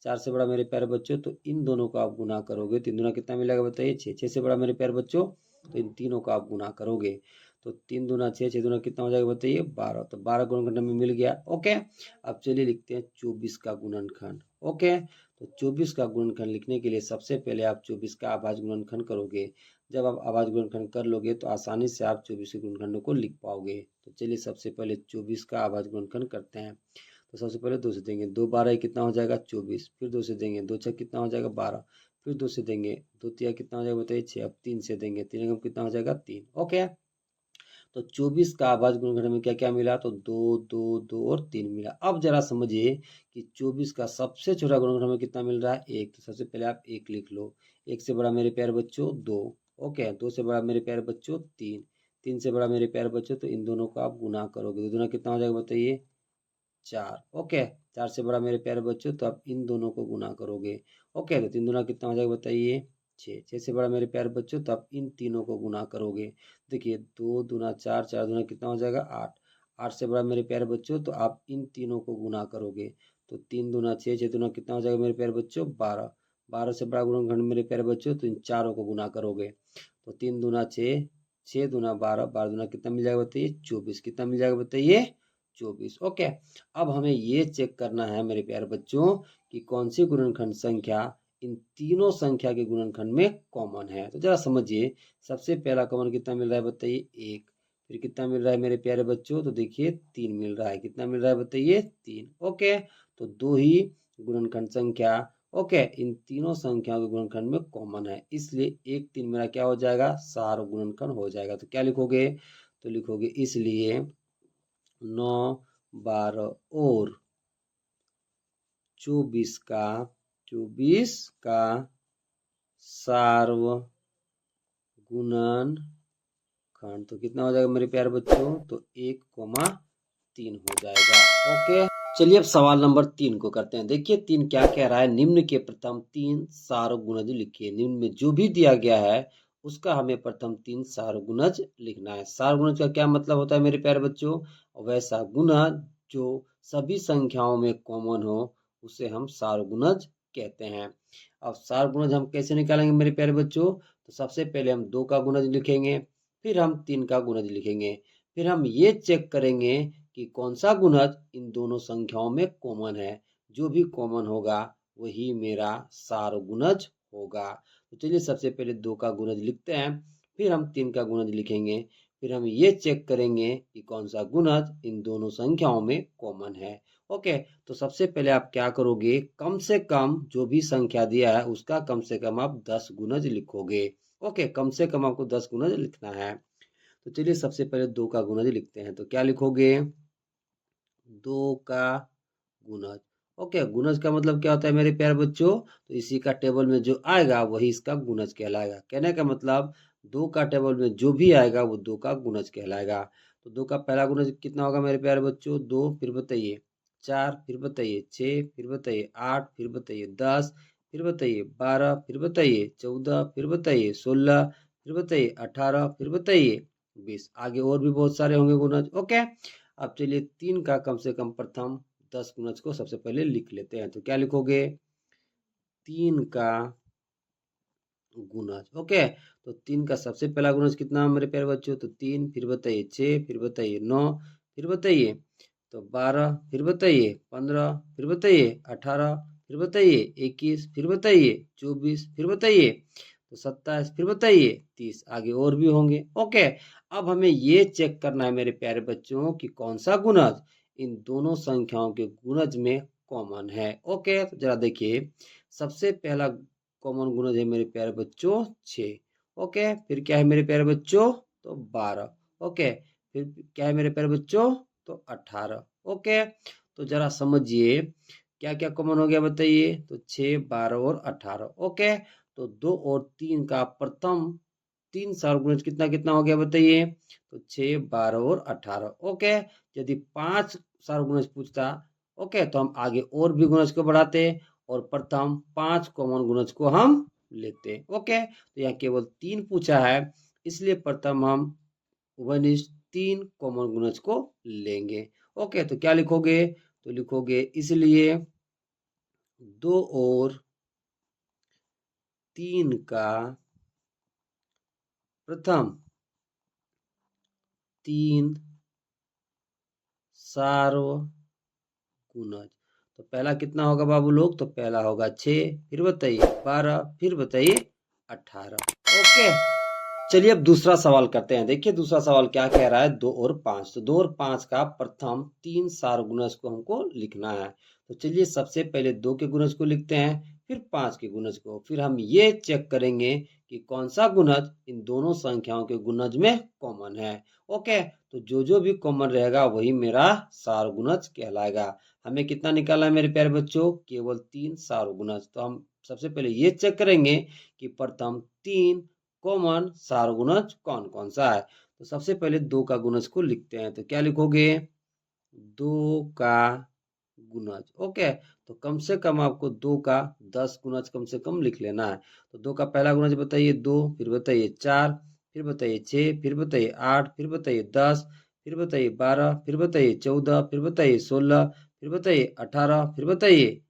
4 से बड़ा मेरे प्यारे बच्चों तो इन दोनों को आप गुना करोगे, 3 दूना कितना मिलेगा बताइए 6, 6 से बड़ा मेरे प्यारे बच्चों तो इन तीनों को आप गुना करोगे। तो 3 दूना 6, 6 दूना कितना हो जाएगा बताइए 12। तो 12 गुणनखंड में मिल गया। ओके, अब चलिए लिखते हैं 24 का गुणनखंड। ओके, तो 24 का गुणनखंड लिखने के लिए सबसे पहले आप 24 का अभाज्य गुणनखंड करोगे। जब आप अभाज्य गुणनखंड कर लोगे तो आसानी से आप 24 के गुणनखंडों को लिख पाओगे। तो चलिए सबसे पहले 24 का अभाज्य गुणनखंड करते हैं। तो सबसे पहले 2 से देंगे, 2 12 कितना हो जाएगा 24, फिर 2 से देंगे, 2 छह कितना हो जाएगा 12, फिर 2 से देंगे, 2 तिया कितना हो जाएगा बताइए 6, अब 3 से देंगे, 3 एकम कितना हो जाएगा 3। ओके, तो 24 का अभाज्य गुणनखंड में क्या क्या मिला, तो 2, 2, 2 और 3 मिला। अब जरा समझिए कि 24 का सबसे छोटा गुणनखंड में कितना मिल रहा है, 1। तो सबसे पहले आप 1 लिख लो, 1 से बड़ा मेरे प्यारे बच्चों 2। ओके, 2 से बड़ा मेरे प्यारे बच्चों 3, 3 से बड़ा मेरे प्यारे बच्चों तो इन दोनों को आप गुना करोगे, 2 दूना कितना हो जाएगा बताइए 4। ओके, 4 से बड़ा मेरे प्यारे बच्चों तो आप इन दोनों को गुना करोगे। ओके, तो 3 दूना कितना हो जाएगा बताइए 6, 6 से बड़ा मेरे प्यारे बच्चों तो आप इन तीनों को गुना करोगे। देखिए 2 दूना 4, 4 दूना कितना हो जाएगा 8, 8 से बड़ा मेरे प्यारे बच्चों तो आप इन तीनों को गुना करोगे। तो 3 दूना 6, 6 दूना कितना हो जाएगा मेरे प्यारे बच्चों 12, 12 से बड़ा गुणनखंड मेरे प्यारे बच्चों तो इन चारों को गुना करोगे। तो 3 दूना 6, 6 दूना 12, 12 दूना कितना मिल जाएगा बताइए 24, कितना मिल जाएगा बताइए 24। ओके, अब हमें ये चेक करना है मेरे प्यारे बच्चों कि कौन सी गुणनखंड संख्या इन तीनों संख्या के गुणनखंड में कॉमन है। तो जरा समझिए, सबसे पहला कॉमन कितना मिल रहा है बताइए 1, फिर कितना मिल रहा है मेरे प्यारे बच्चों, तो देखिए 3 मिल रहा है, कितना मिल रहा है बताइए 3। ओके, तो 2 ही गुणनखंड संख्या, ओके, इन तीनों संख्याओं के गुणनखंड में कॉमन है, इसलिए 1 3 मेरा क्या हो जाएगा सार गुणनखंड हो जाएगा। तो क्या लिखोगे, तो लिखोगे इसलिए 9, 12 और 24 का सार्वगुणनखंड तो कितना हो जाएगा मेरे प्यारे बच्चों, तो 1,3 हो जाएगा। ओके, चलिए अब सवाल नंबर 3 को करते हैं। देखिए 3 क्या कह रहा है, निम्न के प्रथम 3 सार्वगुणज लिखिए। निम्न में जो भी दिया गया है उसका हमें प्रथम 3 सार्वगुणज लिखना है। सार्वगुणज का क्या मतलब होता है मेरे प्यारे बच्चों, वैसा गुणज जो सभी संख्याओं में कॉमन हो उसे हम सार्वगुणज कहते हैं। अब सार्वगुणज हम कैसे निकालेंगे मेरे प्यारे बच्चों, तो सबसे पहले हम 2 का गुणज लिखेंगे, फिर हम 3 का गुणज लिखेंगे, फिर हम ये चेक करेंगे कि कौन सा गुणज इन दोनों संख्याओं में कॉमन है। जो भी कॉमन होगा वही मेरा सार्वगुणज होगा। तो चलिए सबसे पहले 2 का गुणज लिखते हैं, फिर हम 3 का गुणज लिखेंगे, फिर हम ये चेक करेंगे कि कौन सा गुणज इन दोनों संख्याओं में कॉमन है। ओके, तो सबसे पहले आप क्या करोगे, कम से कम जो भी संख्या दिया है उसका कम से कम आप 10 गुणज लिखोगे। ओके, कम से कम आपको 10 गुणज लिखना है। तो चलिए सबसे पहले 2 का गुणज लिखते हैं। तो क्या लिखोगे, 2 का गुणज। ओके, गुणज का मतलब क्या होता है मेरे प्यारे बच्चों, तो इसी का टेबल में जो आएगा वही इसका गुणज कहलाएगा। कहने का मतलब 2 का टेबल में जो भी आएगा वो 2 का गुणज कहलाएगा। तो 2 का पहला गुणज कितना होगा मेरे प्यारे बच्चों, 2, फिर बताइए 4, फिर बताइए 6, फिर बताइए 8, फिर बताइए 10, फिर बताइए 12, फिर बताइए 14, फिर बताइए 16, फिर बताइए 18, फिर बताइए 20। आगे और भी बहुत सारे होंगे गुणज। ओके, अब चलिए 3 का कम से कम प्रथम 10 गुणज को सबसे पहले लिख लेते हैं। तो क्या लिखोगे, 3 का गुणज। ओके, तो 3 का सबसे पहला गुणज कितना मेरे प्यारे बच्चों, तो 3, फिर बताइए 6, फिर बताइए 9, फिर बताइए तो 12, फिर बताइए 15, फिर बताइए 18, फिर बताइए 21, फिर बताइए 24, फिर बताइए तो 27, फिर बताइए 30। आगे और भी होंगे। ओके, अब हमें ये चेक करना है मेरे प्यारे बच्चों कि कौन सा गुणज इन दोनों संख्याओं के गुणज में कॉमन है। ओके, तो जरा देखिए, सबसे पहला कॉमन गुणज है मेरे प्यारे बच्चों 6। ओके, फिर क्या है मेरे प्यारे बच्चों, तो 12। ओके, फिर क्या है मेरे प्यारे बच्चों, तो 18। ओके, तो जरा समझिए क्या क्या कॉमन हो गया बताइए, तो 6, 12 और 18। ओके, तो 2 और 3 का प्रथम 3 सार्वगुणज कितना कितना हो गया बताइए, तो 6, 12 और 18। ओके, यदि 5 सार्वगुणज पूछता, ओके, तो हम आगे और भी गुणज को बढ़ाते और प्रथम 5 कॉमन गुणज को हम लेते। ओके, तो यहाँ केवल 3 पूछा है, इसलिए प्रथम हम वनिष्ठ 3 कॉमन गुणज को लेंगे। ओके, तो क्या लिखोगे, तो लिखोगे इसलिए 2 और 3 का प्रथम 3 सार्वगुणज, तो पहला कितना होगा बाबू लोग, तो पहला होगा 6, फिर बताइए 12, फिर बताइए 18। ओके, चलिए अब दूसरा सवाल करते हैं। देखिए दूसरा सवाल क्या कह रहा है, 2 और 5। तो 2 और 5 का प्रथम 3 सार्वगुणज को हमको लिखना है। तो चलिए सबसे पहले 2 के गुणज को लिखते हैं, फिर 5 के गुणज को, फिर हम ये चेक करेंगे कि कौन सा गुणज इन दोनों संख्याओं के गुणज में कॉमन है। ओके, तो जो भी कॉमन रहेगा वही मेरा सार्वगुणज कहलाएगा। हमें कितना निकालना है मेरे प्यारे बच्चों, केवल 3 सार्वगुणज। तो हम सबसे पहले ये चेक करेंगे कि प्रथम 3 कॉमन सार्वगुणज कौन कौन सा है। तो सबसे पहले 2 का गुणज को लिखते हैं, तो क्या लिखोगे, 2 का गुणज। ओके, तो कम से कम आपको 2 का 10 गुणज कम से कम लिख लेना है। तो 2 का पहला गुणज बताइए 2, फिर बताइए 4, फिर बताइए 6, फिर बताइए 8, फिर बताइए 10, फिर बताइए 12, फिर बताइए 14, फिर बताइए 16, फिर बताइए 18, फिर बताइए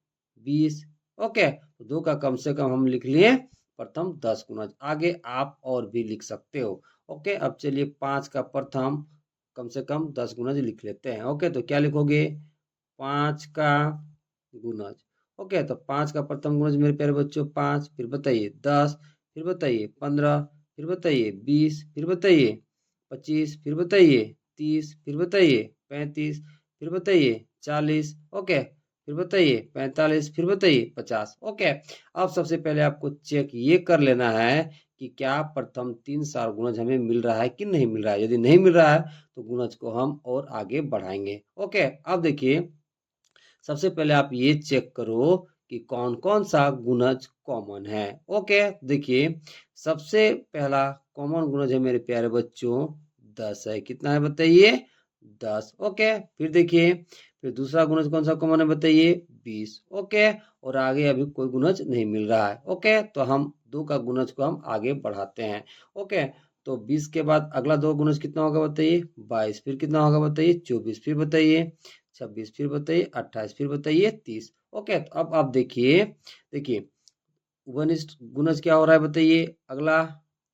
20। ओके, तो 2 का कम से कम हम लिख लिए प्रथम 10 गुणज। आगे आप और भी लिख सकते हो। ओके, अब चलिए 5 का प्रथम कम से कम 10 गुणज लिख लेते हैं। ओके, तो क्या लिखोगे, 5 का गुणज। ओके, तो 5 का प्रथम गुणज मेरे प्यारे बच्चों 5, फिर बताइए 10, फिर बताइए 15, फिर बताइए 20, फिर बताइए 25, फिर बताइए 30, फिर बताइए 35, फिर बताइए 40। ओके, फिर बताइए 45, फिर बताइए 50। ओके, अब सबसे पहले आपको चेक ये कर लेना है कि क्या प्रथम 3 सार्वगुणज हमें मिल रहा है कि नहीं मिल रहा है। यदि नहीं मिल रहा है तो गुणज को हम और आगे बढ़ाएंगे। ओके, अब देखिए सबसे पहले आप ये चेक करो कि कौन कौन सा गुणज कॉमन है। ओके, देखिए सबसे पहला कॉमन गुणज है मेरे प्यारे बच्चों 10 है। कितना है बताइए, 10। ओके, फिर देखिए फिर दूसरा गुणज कौन सा कॉमन है बताइए, 20। ओके, और आगे अभी कोई गुणज नहीं मिल रहा है। ओके, तो हम 2 का गुणज को हम आगे बढ़ाते हैं। ओके, तो 20 के बाद अगला 2 गुणज कितना होगा बताइए, 22, फिर कितना होगा बताइए 24, फिर बताइए 26, फिर बताइए 28, फिर बताइए 30। ओके, तो अब आप देखिए, देखिए वनिष्ठ गुणज क्या हो रहा है बताइए, अगला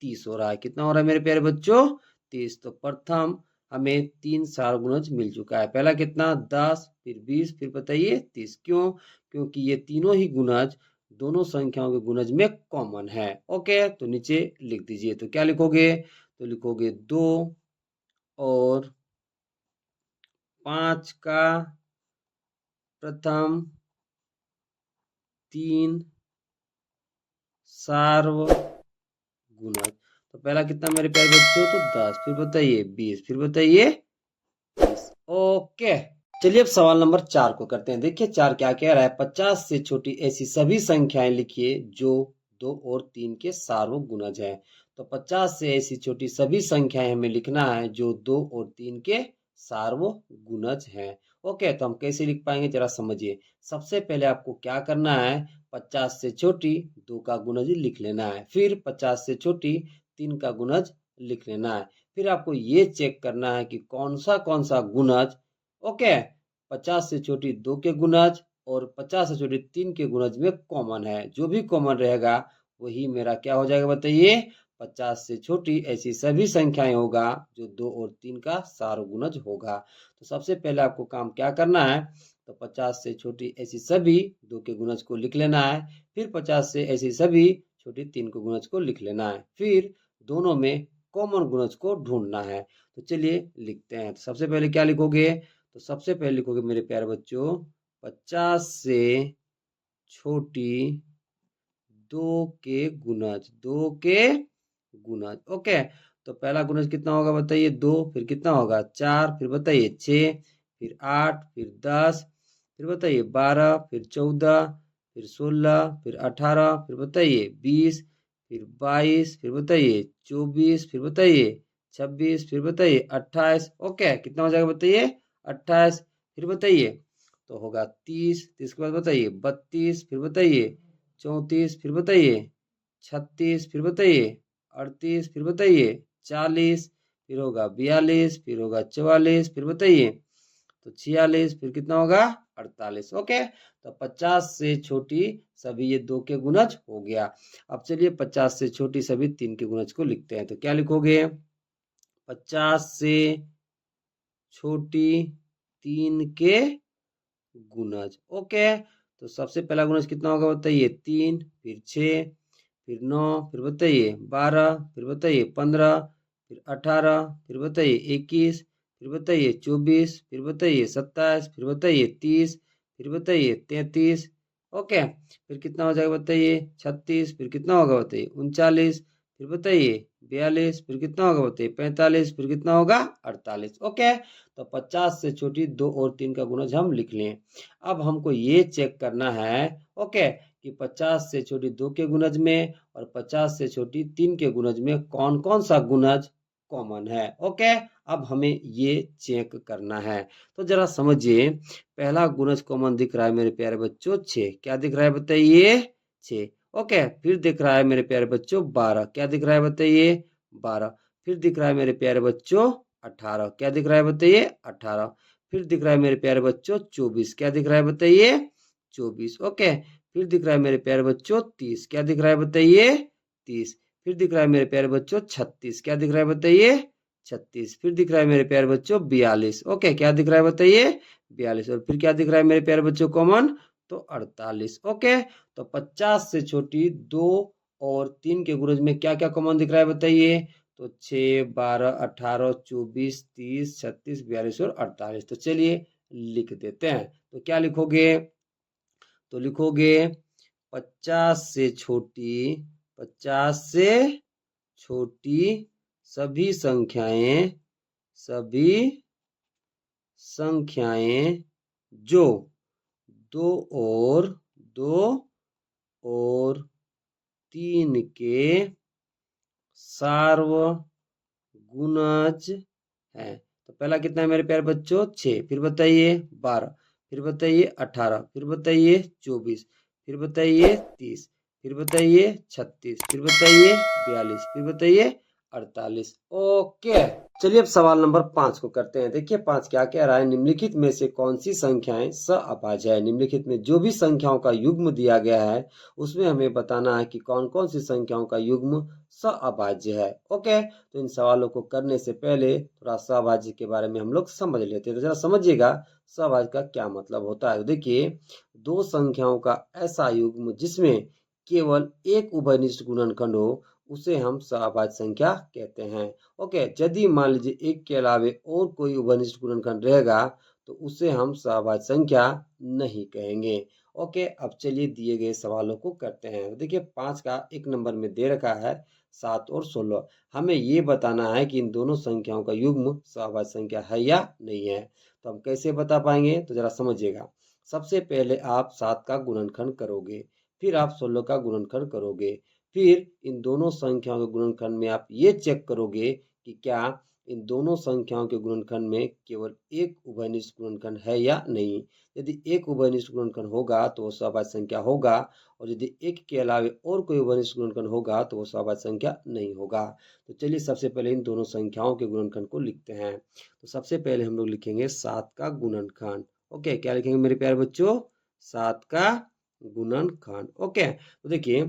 30 हो रहा है। कितना हो रहा है मेरे प्यारे बच्चों, 30। तो प्रथम हमें 3 सार्वगुणज मिल चुका है। पहला कितना 10, फिर 20, फिर बताइए 30। क्यों, क्योंकि ये तीनों ही गुणज दोनों संख्याओं के गुणज में कॉमन है। ओके, तो नीचे लिख दीजिए, तो क्या लिखोगे, तो लिखोगे 2 और 5 का प्रथम 3 सार्वगुणज। तो पहला कितना मेरे प्यारे बच्चों, तो 10, फिर बताइए 20, फिर बताइए 30। ओके, चलिए अब सवाल नंबर 4 को करते हैं। देखिए 4 क्या कह रहा है, 50 से छोटी ऐसी सभी संख्याएं लिखिए जो 2 और 3 के सार्वगुणज है। तो 50 से ऐसी छोटी सभी संख्याएं हमें लिखना है जो 2 और 3 के सार्वगुणज हैं। ओके, तो हम कैसे लिख पाएंगे जरा समझिए। सबसे पहले आपको क्या करना है, 50 से छोटी 2 का गुणज लिख लेना है, फिर 50 से छोटी 3 का गुणज लिख लेना है। फिर आपको ये चेक करना है कि कौन सा गुणज, ओके, 50 से छोटी 2 के गुणज और 50 से छोटी 3 के गुणज में कॉमन है। जो भी कॉमन रहेगा वही मेरा क्या हो जाएगा बताइए, 50 से छोटी ऐसी सभी संख्याएं होगा जो 2 और 3 का सार्वगुणज होगा। तो सबसे पहले आपको काम क्या करना है, तो 50 से छोटी ऐसी सभी 2 के गुणज को लिख लेना है, फिर 50 से ऐसी सभी छोटी 3 के गुणज को लिख लेना है, फिर दोनों में कॉमन गुणज को ढूंढना है। तो चलिए लिखते हैं। तो सबसे पहले क्या लिखोगे, तो सबसे पहले लिखोगे मेरे प्यारे बच्चों 50 से छोटी 2 के गुणज, 2 के गुणज। ओके, तो पहला गुणज कितना होगा बताइए 2, फिर कितना होगा 4, फिर बताइए 6, फिर 8, फिर 10, फिर बताइए 12, फिर 14, फिर 16, फिर 18, फिर बताइए 20, फिर 22, फिर बताइए 24, फिर बताइए 26, फिर बताइए 28। ओके, कितना हो जाएगा बताइए 28, फिर बताइए तो होगा 30, 30 के बाद बताइए 32, फिर बताइए 34, फिर बताइए 36, फिर बताइए 38, फिर बताइए 40, फिर होगा 42, फिर होगा 44, फिर बताइए तो 46, फिर कितना होगा 48। ओके, तो 50 से छोटी सभी ये 2 के गुणज हो गया। अब चलिए 50 से छोटी सभी 3 के गुणज को लिखते हैं। तो क्या लिखोगे 50 से छोटी 3 के गुणज। ओके, तो सबसे पहला गुणज कितना होगा बताइए 3, फिर 6, फिर 9, फिर बताइए 12, फिर बताइए 15, फिर 18, फिर बताइए 21, फिर बताइए 24, फिर बताइए 27, फिर बताइए 30, फिर बताइए 33। ओके, फिर कितना हो जाएगा बताइए 36, फिर कितना होगा बताइए 39, फिर बताइए 42, फिर कितना होगा बताइए 45, फिर कितना होगा 48। ओके, तो 50 से छोटी 2 और 3 का गुणज हम लिख लें। अब हमको ये चेक करना है ओके कि 50 से छोटी 2 के गुणज में और 50 से छोटी 3 के गुणज में कौन कौन सा गुणज कॉमन है। ओके, अब हमें ये चेक करना है। तो जरा समझिए, पहला गुणज कॉमन दिख रहा है मेरे प्यारे बच्चों 6। क्या दिख रहा है बताइए 6। ओके, फिर दिख रहा है मेरे प्यारे बच्चों 12। क्या दिख रहा है बताइए 12। फिर दिख रहा है मेरे प्यारे बच्चों 18। क्या दिख रहा है बताइए 18। फिर दिख रहा है मेरे प्यारे बच्चों 24। क्या दिख रहा है बताइए 24। ओके, फिर दिख रहा है मेरे प्यारे बच्चों 30। क्या दिख रहा है बताइए 30। फिर दिख रहा है मेरे प्यारे बच्चों 36। क्या दिख रहा है बताइए 36। फिर दिख रहा है मेरे प्यारे बच्चों 42। ओके, क्या दिख रहा है बताइए 42। और फिर क्या दिख रहा है मेरे प्यारे बच्चों कॉमन तो 48। ओके, तो 50 से छोटी 2 और 3 के गुणज में क्या क्या कॉमन दिख रहा है बताइए तो 6, 12, 18, 24, 30, 36, 42 और 48। तो चलिए लिख देते हैं। तो क्या लिखोगे तो लिखोगे 50 से छोटी 50 से छोटी सभी संख्याएं जो 2 और 2 और 3 के सार्वगुणज है। तो पहला कितना है मेरे प्यारे बच्चों 6, फिर बताइए 12, फिर बताइए 18, फिर बताइए 24, फिर बताइए 30, फिर बताइए 36, फिर बताइए 42, फिर बताइए 48। ओके, चलिए अब सवाल नंबर 5 को करते हैं। देखिए 5 क्या कह रहा है, निम्नलिखित में से कौन सी संख्याएं सहअभाज्य है। निम्नलिखित में जो भी संख्याओं का युग्म दिया गया है उसमें हमें बताना है कि कौन कौन सी संख्याओं का युग्म सहअभाज्य है। ओके, तो इन सवालों को करने से पहले थोड़ा सहभाज्य के बारे में हम लोग समझ लेते हैं। तो जरा समझिएगा सहभाज्य का क्या मतलब होता है। तो देखिए, दो संख्याओं का ऐसा युग्म जिसमें केवल एक उभयनिष्ठ गुणनखंड हो उसे हम सहभाज्य संख्या कहते हैं। ओके, यदि मान लीजिए एक के अलावे और कोई उभयनिष्ठ गुणनखंड रहेगा तो उसे हम सहभाज्य संख्या नहीं कहेंगे। ओके, अब चलिए दिए गए सवालों को करते हैं। देखिए 5 का 1 नंबर में दे रखा है 7 और 16। हमें ये बताना है कि इन दोनों संख्याओं का युग्म सहभाज्य संख्या है या नहीं है। तो हम कैसे बता पाएंगे तो जरा समझिएगा। सबसे पहले आप 7 का गुणनखंड करोगे, फिर आप 16 का गुणनखंड करोगे, फिर इन दोनों संख्याओं के गुणनखंड में आप ये चेक करोगे कि क्या इन दोनों संख्याओं के गुणनखंड में केवल एक उभयनिष्ठ गुणनखंड है या नहीं। यदि एक उभयनिष्ठ गुणनखंड होगा तो वो सहभाज्य संख्या होगा, और यदि एक के अलावे और कोई उभयनिष्ठ गुणनखंड होगा तो वो सहभाज्य संख्या नहीं होगा। तो चलिए सबसे पहले इन दोनों संख्याओं के गुणनखंड को लिखते हैं। तो सबसे पहले हम लोग लिखेंगे 7 का गुणनखंड। ओके, क्या लिखेंगे मेरे प्यारे बच्चों 7 का गुणनखंड। ओके, तो देखिए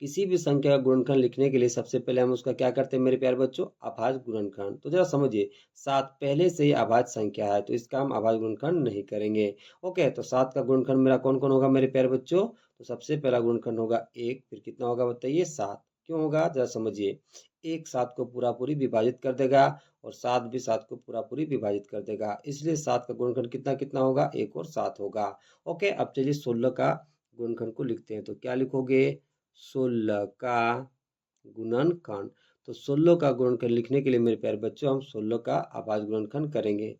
किसी भी संख्या का गुणनखंड लिखने के लिए सबसे पहले हम उसका क्या करते हैं मेरे प्यारे बच्चों अभाज्य गुणनखंड। तो जरा समझिए 7 पहले से ही अभाज्य संख्या है तो इसका हम अभाज्य गुणनखंड नहीं करेंगे। ओके, तो 7 का गुणनखंड मेरा कौन कौन होगा मेरे प्यारे बच्चों तो सबसे पहला गुणनखंड होगा 1, फिर कितना होगा बताइए 7, क्यों होगा जरा समझिए। 1 7 को पूरा पूरी विभाजित कर देगा और 7 भी 7 को पूरा पूरी विभाजित कर देगा, इसलिए 7 का गुणनखंड कितना कितना होगा, 1 और 7 होगा। ओके, अब चलिए 16 का गुणनखंड को लिखते हैं। तो क्या लिखोगे, 16 का गुणनखंड। तो 16 का गुणनखंड लिखने के लिए मेरे प्यारे बच्चों हम 16 का अभाज्य गुणनखंड करेंगे।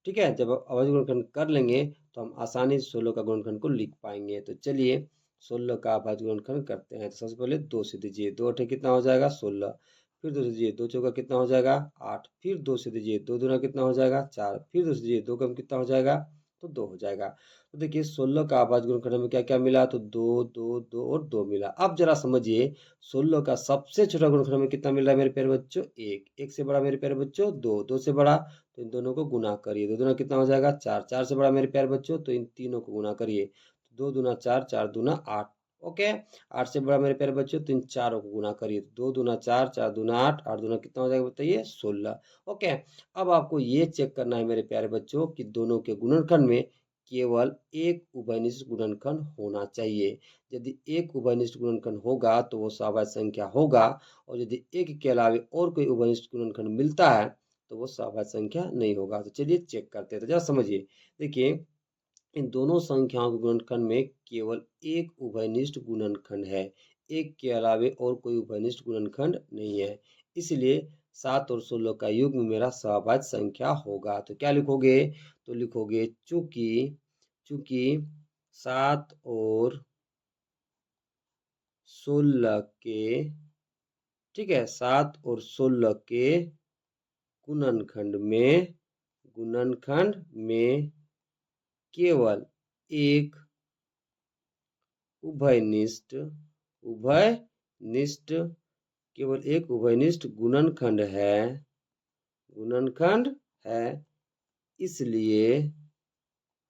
ठीक है, जब अभाज्य गुणनखंड कर लेंगे तो हम आसानी से 16 का गुणनखंड को लिख पाएंगे। तो चलिए 16 का अभाज्य गुणनखंड करते हैं। तो सबसे पहले 2 से दीजिए, 2 अठे कितना हो जाएगा 16, फिर 2 से दीजिए, 2 चौका कितना हो जाएगा 8, फिर 2 से दीजिए, 2 दूना कितना हो जाएगा 4, फिर 2 से दीजिए, 2 कम कितना हो जाएगा तो 2 हो जाएगा। तो देखिए 16 का अभाज्य गुणनखंड में क्या क्या मिला, तो 2 2 2 और 2 मिला। अब जरा समझिए 16 का सबसे छोटा गुणनखंड में कितना मिल रहा है मेरे प्यारे बच्चों, 1, 1 से बड़ा मेरे प्यारे बच्चों 2, 2 से बड़ा तो इन दोनों को गुना करिए, 2 दूना कितना हो जाएगा 4, 4 से बड़ा मेरे प्यारे बच्चों तो इन तीनों को गुना करिए, 2 दूना 4, 4 दूना 8। ओके, 8 से बड़ा मेरे प्यारे बच्चों तो इन चारों को गुना करिए, 2 दूना 4, 4 दूना 8, 8 दूना कितना हो जाएगा बताइए 16। ओके, अब आपको ये चेक करना है मेरे प्यारे बच्चों कि दोनों के गुणनखंड में केवल एक उभयनिष्ठ गुणनखंड होना चाहिए। यदि एक उभयनिष्ठ गुणनखंड होगा तो वो स्वाभाविक संख्या होगा, और यदि एक के अलावे और कोई उभयनिष्ठ गुणनखंड मिलता है तो वो स्वाभाविक संख्या नहीं होगा। तो चलिए चेक करते हैं। तो जरा समझिए, देखिए इन दोनों संख्याओं के गुणनखंड में केवल एक उभयनिष्ठ गुणनखंड है, एक के अलावे और कोई उभयनिष्ठ गुणनखंड नहीं है, इसलिए 7 और 16 का युग्म मेरा सहभाज्य संख्या होगा। तो क्या लिखोगे, तो लिखोगे चूंकि चूंकि 7 और 16 के, ठीक है, 7 और 16 के गुणनखंड में केवल एक उभयनिष्ठ केवल एक उभयनिष्ठ गुणनखंड है, इसलिए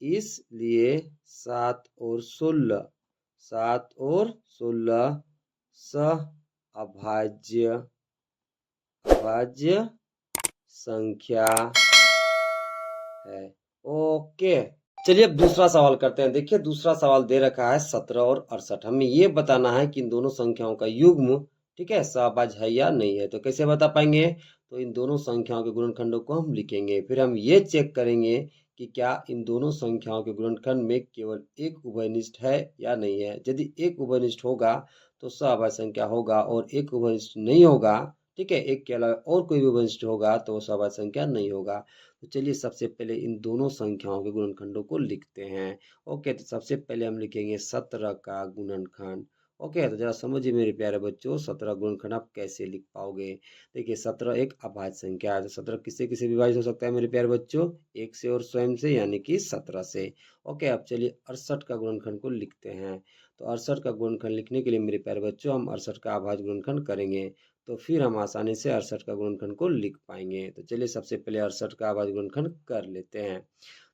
इसलिए 7 और 16 सह अभाज्य संख्या है। ओके, चलिए अब दूसरा सवाल करते हैं। देखिए दूसरा सवाल दे रखा है 17 और 68। हमें ये बताना है कि इन दोनों संख्याओं का युग्म, ठीक है, सहभाज्य है या नहीं है। तो कैसे बता पाएंगे, तो इन दोनों संख्याओं के गुणनखंडों को हम लिखेंगे, फिर हम ये चेक करेंगे कि क्या इन दोनों संख्याओं के गुणनखंड में केवल एक उभयनिष्ठ है या नहीं है। यदि एक उभयनिष्ठ होगा तो सहभाज्य संख्या होगा, और एक उभयनिष्ठ नहीं होगा, ठीक है, एक के अलावा और कोई भी उभयनिष्ठ होगा तो वो सहभाज्य संख्या नहीं होगा। तो चलिए सबसे पहले इन दोनों संख्याओं के गुणनखंडों को लिखते हैं। ओके, तो सबसे पहले हम लिखेंगे 17 का गुणनखंड। ओके, तो जरा समझिए मेरे प्यारे बच्चों 17 गुणनखंड आप कैसे लिख पाओगे। देखिए 17 एक अभाज्य संख्या है, तो 17 किससे किससे विभाजित हो सकता है मेरे प्यारे बच्चों, 1 से और स्वयं से, यानी कि 17 से। ओके, अब चलिए 68 का गुणनखंड को लिखते हैं। तो 68 का गुणनखंड लिखने के लिए मेरे प्यारे बच्चों हम 68 का अभाज्य गुणनखंड करेंगे, तो फिर हम आसानी से 68 का गुणनखंड को लिख पाएंगे। तो चलिए सबसे पहले 68 का अभाज्य गुणनखंड कर लेते हैं।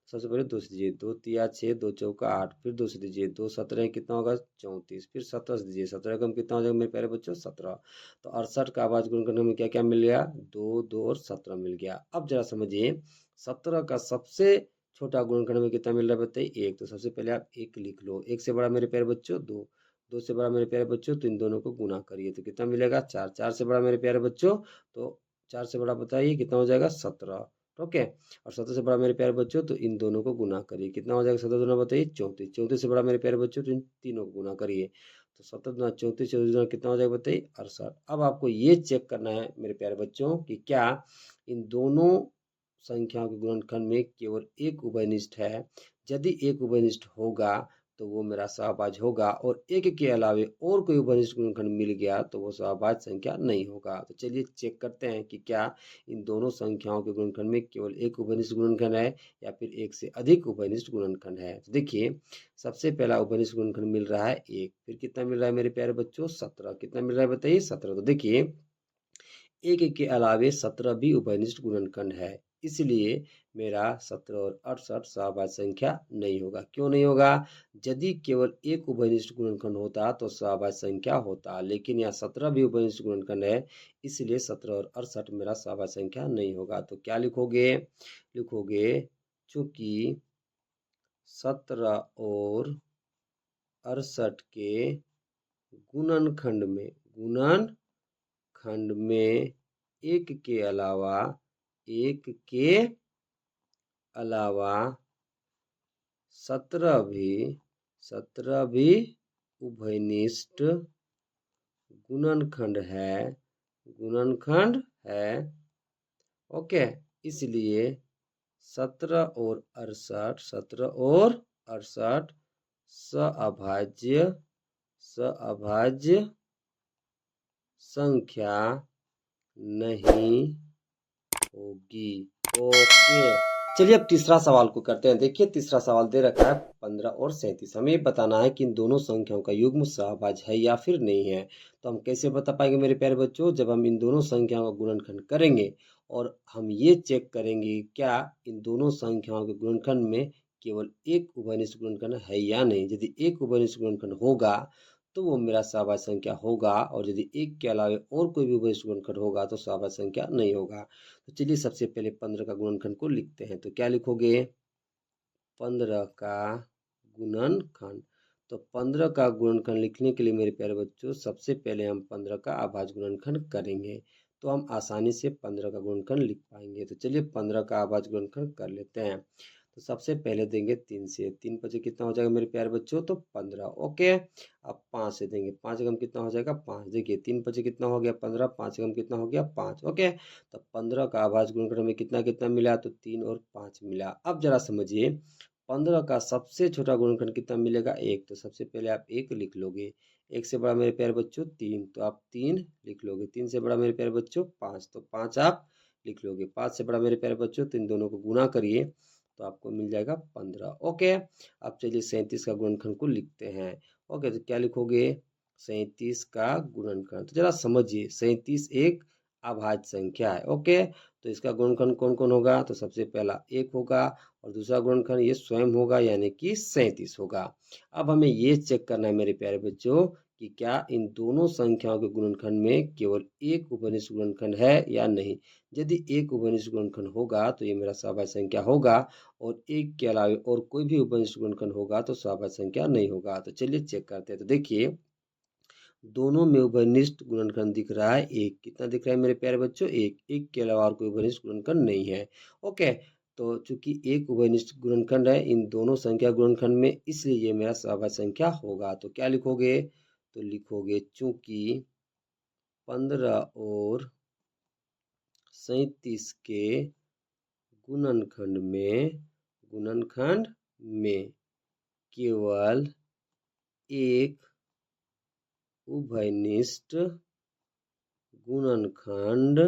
सबसे पहले 2 से दीजिए, 2 तिया 6, 2 चौका 8, फिर 2 से दीजिए, 2 17 कितना होगा 34, फिर 17 से दीजिए, 17 कम कितना हो जाएगा मेरे प्यारे बच्चों 17। तो 68 का अभाज्य गुणनखंड में क्या क्या मिल गया, 2 2 और 17 मिल गया। अब जरा समझिए 17 का सबसे छोटा गुणनखंड में कितना मिल रहा है बताइए 1। तो सबसे पहले आप 1 लिख लो, 1 से बड़ा मेरे प्यारे बच्चों 2, 2 से बड़ा मेरे प्यारे बच्चों तो इन दोनों को गुना करिए, तो कितना मिलेगा 4, 4 से बड़ा मेरे प्यारे बच्चों, तो 4 से बड़ा बताइए कितना हो जाएगा 17। ओके, और 17 से बड़ा मेरे प्यारे बच्चों तो इन दोनों को गुना करिए, कितना हो जाएगा 17 दूना बताइए 34, 34 से बड़ा मेरे प्यारे बच्चों तो इन तीनों को गुना करिए, तो 17 दूना 34, 34 दूना कितना हो जाएगा बताइए 68। अब आपको ये चेक करना है मेरे प्यारे बच्चों कि क्या इन दोनों संख्याओं के गुणनखंड में केवल एक उभयनिष्ठ है। यदि एक उभयनिष्ठ होगा तो वो मेरा सहभाज्य होगा, और एक के अलावे और कोई उभयनिष्ठ गुणनखंड मिल गया तो वो सहभाज्य संख्या नहीं होगा। तो चलिए चेक करते हैं कि क्या इन दोनों संख्याओं के गुणनखंड में केवल एक उभयनिष्ठ गुणनखंड है या फिर एक से अधिक उभयनिष्ठ गुणनखंड है। तो देखिए सबसे पहला उभयनिष्ठ गुणनखंड मिल रहा है 1, फिर कितना मिल रहा है मेरे प्यारे बच्चों 17, कितना मिल रहा है बताइए 17। तो देखिए एक के अलावे 17 भी उभयनिष्ठ गुणनखंड है, इसलिए मेरा 17 और 68 सहभाज्य संख्या नहीं होगा। क्यों नहीं होगा, यदि केवल एक उभयनिष्ठ गुणनखंड होता तो सहभाज्य संख्या होता, लेकिन यहाँ 17 भी उभयनिष्ठ गुणनखंड है, इसलिए 17 और 68 मेरा सहभाज्य संख्या नहीं होगा। तो क्या लिखोगे, लिखोगे चूंकि 17 और 68 के गुणनखंड खंड में एक के अलावा 17 भी उभयनिष्ठ गुणनखंड है। ओके, इसलिए 17 और 68 सअभाज्य संख्या नहीं होगी। ओके, चलिए अब तीसरा सवाल को करते हैं। देखिए तीसरा सवाल दे रखा है 15 और 37। हमें ये बताना है कि इन दोनों संख्याओं का युग्म सहभाज्य है या फिर नहीं है। तो हम कैसे बता पाएंगे मेरे प्यारे बच्चों, जब हम इन दोनों संख्याओं का गुणनखंड करेंगे और हम ये चेक करेंगे क्या इन दोनों संख्याओं के गुणनखंड में केवल एक उभयनिष्ठ गुणनखंड है या नहीं। यदि एक उभयनिष्ठ गुणनखंड होगा तो वो मेरा सहभाज्य संख्या होगा, और यदि एक के अलावा और कोई भी उभयनिष्ठ गुणनखंड होगा तो सहभाज्य संख्या नहीं होगा। तो चलिए सबसे पहले 15 का गुणनखंड को लिखते हैं। तो क्या लिखोगे, 15 का गुणनखंड। तो 15 का गुणनखंड लिखने के लिए मेरे प्यारे बच्चों सबसे पहले हम 15 का अभाज्य गुणनखंड करेंगे, तो हम आसानी से 15 का गुणनखंड लिख पाएंगे। तो चलिए 15 का अभाज्य गुणनखंड कर लेते हैं। तो सबसे पहले देंगे 3 से, 3 पचे कितना हो जाएगा मेरे प्यारे बच्चों, तो 15। ओके, अब 5 से देंगे, 5 एकम कितना हो जाएगा 5। देखिए 3 पचे कितना हो गया 15, 5 एकम कितना हो गया 5। ओके, तो 15 का अभाज्य गुणनखंड में कितना कितना मिला, तो 3 और 5 मिला। अब जरा समझिए 15 का सबसे छोटा गुणनखंड कितना मिलेगा 1। तो सबसे पहले आप 1 लिख लोगे। 1 से बड़ा मेरे प्यारे बच्चों 3, तो आप 3 लिख लोगे। 3 से बड़ा मेरे प्यारे बच्चों 5, तो 5 आप लिख लोगे। 5 से बड़ा मेरे प्यारे बच्चों, तो इन दोनों को गुणा करिए तो आपको मिल जाएगा 15। ओके, अब चलिए 37 का गुणनखंड को लिखते हैं। ओके, तो क्या लिखोगे, 37 का गुणनखंड। तो जरा समझिए 37 एक अभाज्य संख्या है। ओके, तो इसका गुणनखंड कौन कौन होगा, तो सबसे पहला 1 होगा और दूसरा गुणनखंड ये स्वयं होगा यानी कि 37 होगा। अब हमें ये चेक करना है मेरे प्यारे बच्चों कि क्या इन दोनों संख्याओं के गुणनखंड में केवल एक उभयनिष्ठ गुणनखंड है या नहीं। यदि एक उभयनिष्ठ गुणनखंड होगा तो ये मेरा सहभाज्य संख्या होगा, और एक के अलावा और कोई भी उभयनिष्ठ गुणनखंड होगा तो सहभाज्य संख्या नहीं होगा। तो चलिए चेक करते हैं। तो देखिए दोनों में उभयनिष्ठ गुणनखंड दिख रहा है एक। कितना दिख रहा है मेरे प्यारे बच्चों, एक। एक के अलावा और कोई उभयनिष्ठ गुणनखंड नहीं है। ओके, तो चूंकि एक उभयनिष्ठ गुणनखंड है इन दोनों संख्या गुणनखंड में, इसलिए ये मेरा सहभाज्य संख्या होगा। तो क्या लिखोगे, तो लिखोगे चूंकि 15 और 37 के गुणनखंड में केवल एक उभयनिष्ठ गुणनखंड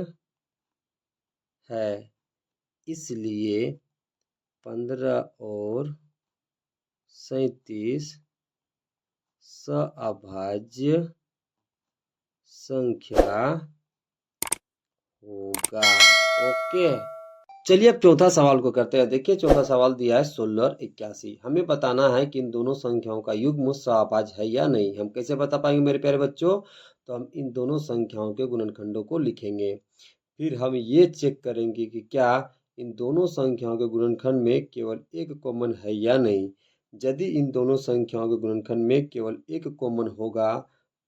है, इसलिए 15 और 37 सअभाज्य संख्या होगा। ओके, चलिए अब चौथा सवाल को करते हैं। देखिए चौथा सवाल दिया है 16 और 81। हमें बताना है कि इन दोनों संख्याओं का युग्म सहअभाज्य है या नहीं। हम कैसे बता पाएंगे मेरे प्यारे बच्चों, तो हम इन दोनों संख्याओं के गुणनखंडों को लिखेंगे, फिर हम ये चेक करेंगे कि क्या इन दोनों संख्याओं के गुणनखंड में केवल एक कॉमन है या नहीं। यदि इन दोनों संख्याओं के गुणनखंड में केवल एक कॉमन होगा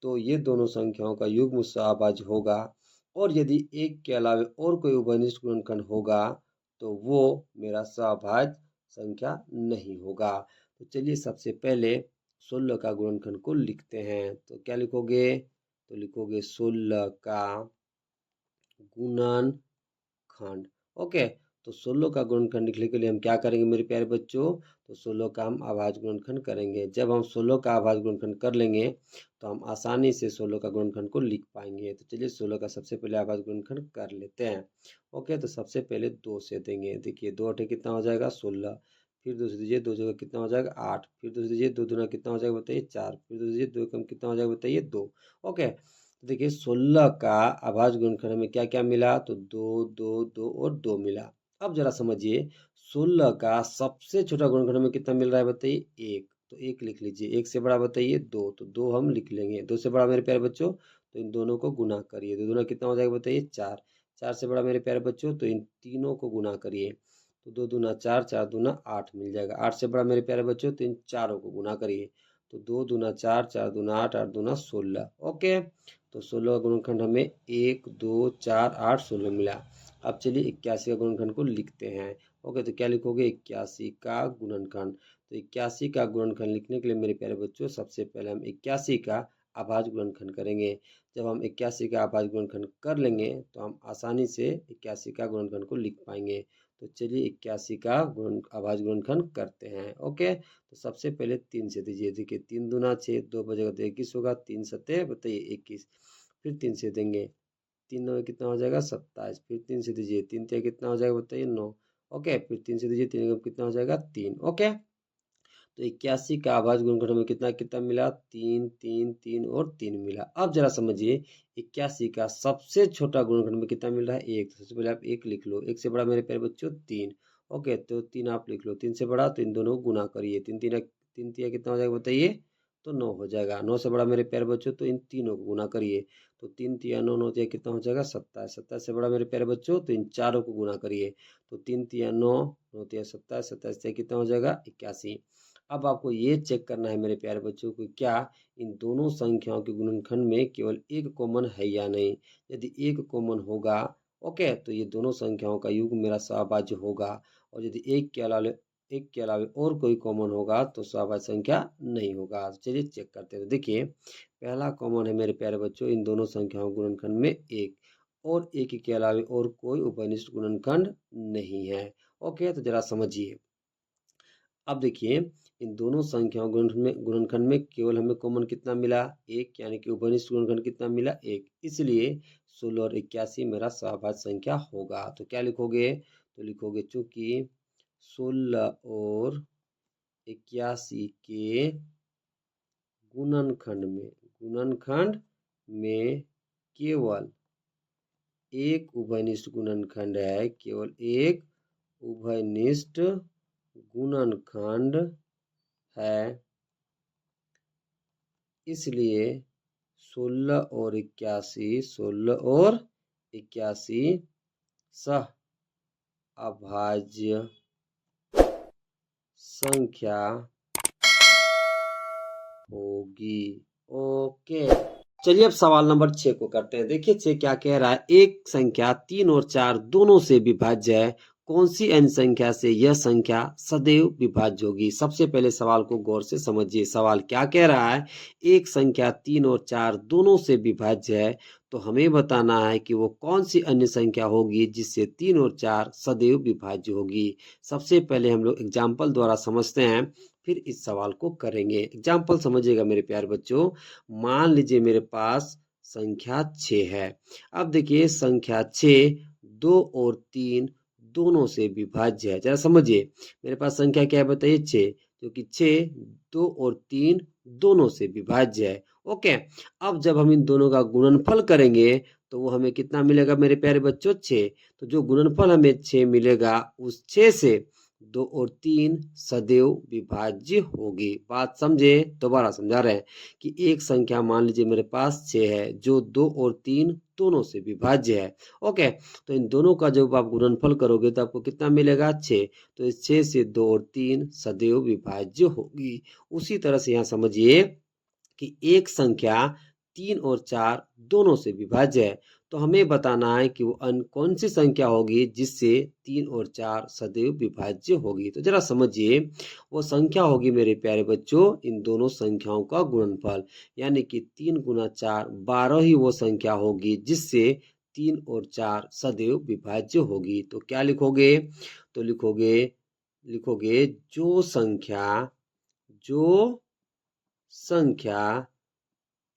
तो ये दोनों संख्याओं का युग्म सहअभाज्य होगा, और यदि एक के अलावा और कोई उभयनिष्ठ गुणनखंड होगा तो वो मेरा सहअभाज्य संख्या नहीं होगा। तो चलिए सबसे पहले 16 का गुणनखंड को लिखते हैं। तो क्या लिखोगे, तो लिखोगे 16 का गुणनखंड। ओके, तो 16 का गुणनखंड लिखने के लिए हम क्या करेंगे मेरे प्यारे बच्चों, तो 16 का हम अभाज्य गुणनखंड करेंगे। जब हम 16 का अभाज्य गुणनखंड कर लेंगे तो हम आसानी से 16 का गुणनखंड को लिख पाएंगे। तो चलिए 16 का सबसे पहले अभाज्य गुणनखंड कर लेते हैं। ओके, तो सबसे पहले 2 से देंगे। देखिए 2 अठे कितना हो जाएगा 16, फिर 2 से दीजिए 2 जगह कितना हो जाएगा 8, फिर 2 से दीजिए 2 दूना कितना हो जाएगा बताइए 4, फिर 2 से दीजिए 2 कम कितना हो जाएगा बताइए 2। ओके, तो देखिए 16 का अभाज्य गुणनखंड में क्या क्या मिला, तो 2 2 2 और 2 मिला। अब जरा समझिए 16 का सबसे छोटा गुणनखंड में कितना मिल रहा है बताइए 1। तो 1 लिख लीजिए। 1 से बड़ा बताइए 2, तो 2 हम लिख लेंगे। 2 से बड़ा मेरे प्यारे बच्चों, तो इन दोनों को गुना करिए। 2 दूना कितना हो जाएगा बताइए 4। 4 से बड़ा मेरे प्यारे बच्चों, तो इन तीनों को गुना करिए। तो 2 दूना 4, 4 दूना 8 मिल जाएगा। 8 से बड़ा मेरे प्यारे बच्चों, तो इन चारों को गुना करिए। तो 2 दूना 4, 4 दूना 8, 8 दूना 16। ओके, तो 16 का गुणनखंड हमें 1 2 4 8 16 मिला। अब चलिए 81 का गुणनखंड को लिखते हैं। ओके, तो क्या लिखोगे? 81 का गुणनखंड। तो 81 का गुणनखंड लिखने के लिए मेरे प्यारे बच्चों सबसे पहले हम 81 का अभाज्य गुणनखंड करेंगे। जब हम 81 का अभाज्य गुणनखंड कर लेंगे तो हम आसानी से 81 का गुणनखंड को लिख पाएंगे। तो चलिए 81 का अभाज्य गुणनखंड करते हैं। ओके, तो सबसे पहले 3 से दीजिए। देखिए 3 दूना 6, 2 बजेगा तो 21 होगा, 3 सत्ते बताइए 21। फिर 3 से देंगे, 3 नौ कितना हो जाएगा? 27। फिर 3 से दीजिए, 3 तिया कितना हो जाएगा बताइए? 9। ओके, फिर 3 से दीजिए, 3 कितना हो जाएगा? 3। ओके, तो 81 का अभाज्य गुणनखंड में कितना कितना मिला? 3 3 3 और 3 मिला। अब जरा समझिए 81 का सबसे छोटा गुणनखंड में कितना मिल रहा है? 1। तो सबसे पहले आप 1 लिख लो। 1 से बड़ा मेरे प्यारे बच्चों 3। ओके, तो 3 आप लिख लो। 3 से बड़ा तो इन दोनों को गुना करिए। 3 तिया कितना हो जाएगा बताइए? तो 9 हो जाएगा। 9 से बड़ा मेरे प्यारे बच्चों तो इन तीनों को गुना करिए। तो 3 तिया 9, 9 तिया कितना हो जाएगा? 27। 27 से बड़ा मेरे प्यारे बच्चों तो इन चारों को गुना करिए। तो 3 तिया 9, 9 तिया 27, 27 तिया कितना हो जाएगा? 81। अब आपको ये चेक करना है मेरे प्यारे बच्चों को, क्या इन दोनों संख्याओं के गुणनखंड में केवल एक कॉमन है या नहीं। यदि एक कॉमन होगा, ओके, तो ये दोनों संख्याओं का युग्म मेरा सहभाज्य होगा। और यदि एक के अलावा और कोई कॉमन होगा तो सहभाज्य संख्या नहीं होगा। तो चलिए चेक करते हैं। तो देखिए पहला कॉमन है मेरे प्यारे बच्चों इन दोनों संख्याओं के गुणनखंड में 1, और 1 के अलावा और कोई उपनिष्ठ गुणनखंड नहीं है। ओके, तो जरा समझिए। अब देखिए इन दोनों संख्याओं गुणनखंड में केवल हमें कॉमन कितना मिला? 1, यानी कि उभयनिष्ठ गुणनखंड कितना मिला? 1। इसलिए 16 और 81 मेरा सहभाज्य संख्या होगा। तो क्या लिखोगे? तो लिखोगे चूंकि 16 और 81 के गुणनखंड में केवल एक उभयनिष्ठ गुणनखंड है, केवल एक उभयनिष्ठ गुणनखंड है, इसलिए 16 और 81 सह अभाज्य संख्या होगी। ओके, चलिए अब सवाल नंबर 6 को करते हैं। देखिए 6 क्या कह रहा है? एक संख्या 3 और 4 दोनों से विभाज्य है, कौन सी अन्य संख्या से यह संख्या सदैव विभाज्य होगी? सबसे पहले सवाल को गौर से समझिए। सवाल क्या कह रहा है? एक संख्या 3 और 4 दोनों से विभाज्य है, तो हमें बताना है कि वो कौन सी अन्य संख्या होगी जिससे 3 और 4 सदैव विभाज्य होगी। सबसे पहले हम लोग एग्जाम्पल द्वारा समझते हैं, फिर इस सवाल को करेंगे। एग्जाम्पल समझिएगा मेरे प्यारे बच्चों। मान लीजिए मेरे पास संख्या 6 है। अब देखिए संख्या 6 2 और 3 दोनों से विभाज्य है। जरा समझिए मेरे पास संख्या क्या है बताइए? 6, क्योंकि 6 2 और 3 दोनों से विभाज्य है। ओके, अब जब हम इन दोनों का गुणनफल करेंगे तो वो हमें कितना मिलेगा मेरे प्यारे बच्चों? 6। तो जो गुणनफल हमें 6 मिलेगा उस 6 से 2 और 3 सदैव विभाज्य होगी। बात समझे? दोबारा समझा रहे हैं कि एक संख्या मान लीजिए मेरे पास 6 है जो 2 और 3 दोनों से विभाज्य है। ओके, तो इन दोनों का जब आप गुणनफल करोगे तो आपको कितना मिलेगा? 6। तो इस 6 से 2 और 3 सदैव विभाज्य होगी। उसी तरह से यहाँ समझिए कि एक संख्या 3 और 4 दोनों से विभाज्य है, तो हमें बताना है कि वो अन्य कौन सी संख्या होगी जिससे 3 और 4 सदैव विभाज्य होगी। तो जरा समझिए वो संख्या होगी मेरे प्यारे बच्चों इन दोनों संख्याओं का गुणनफल, यानी कि 3 गुना 4 12 ही वो संख्या होगी जिससे 3 और 4 सदैव विभाज्य होगी। तो क्या लिखोगे? तो लिखोगे जो संख्या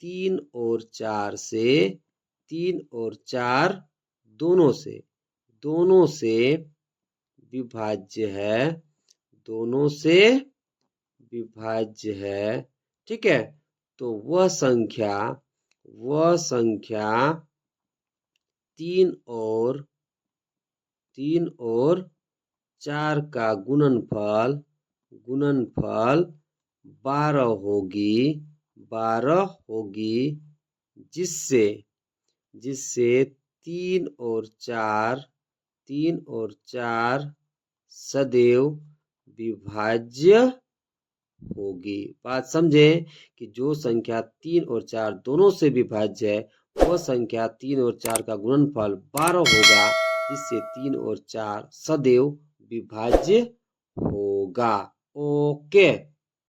3 और 4 दोनों से विभाज्य है, ठीक है, तो वह संख्या 3 और 4 का गुणनफल 12 होगी, जिससे 3 और 4 सदैव विभाज्य होगी। बात समझे कि जो संख्या 3 और 4 दोनों से विभाज्य है वह संख्या 3 और 4 का गुणनफल 12 होगा, जिससे 3 और 4 सदैव विभाज्य होगा। ओके।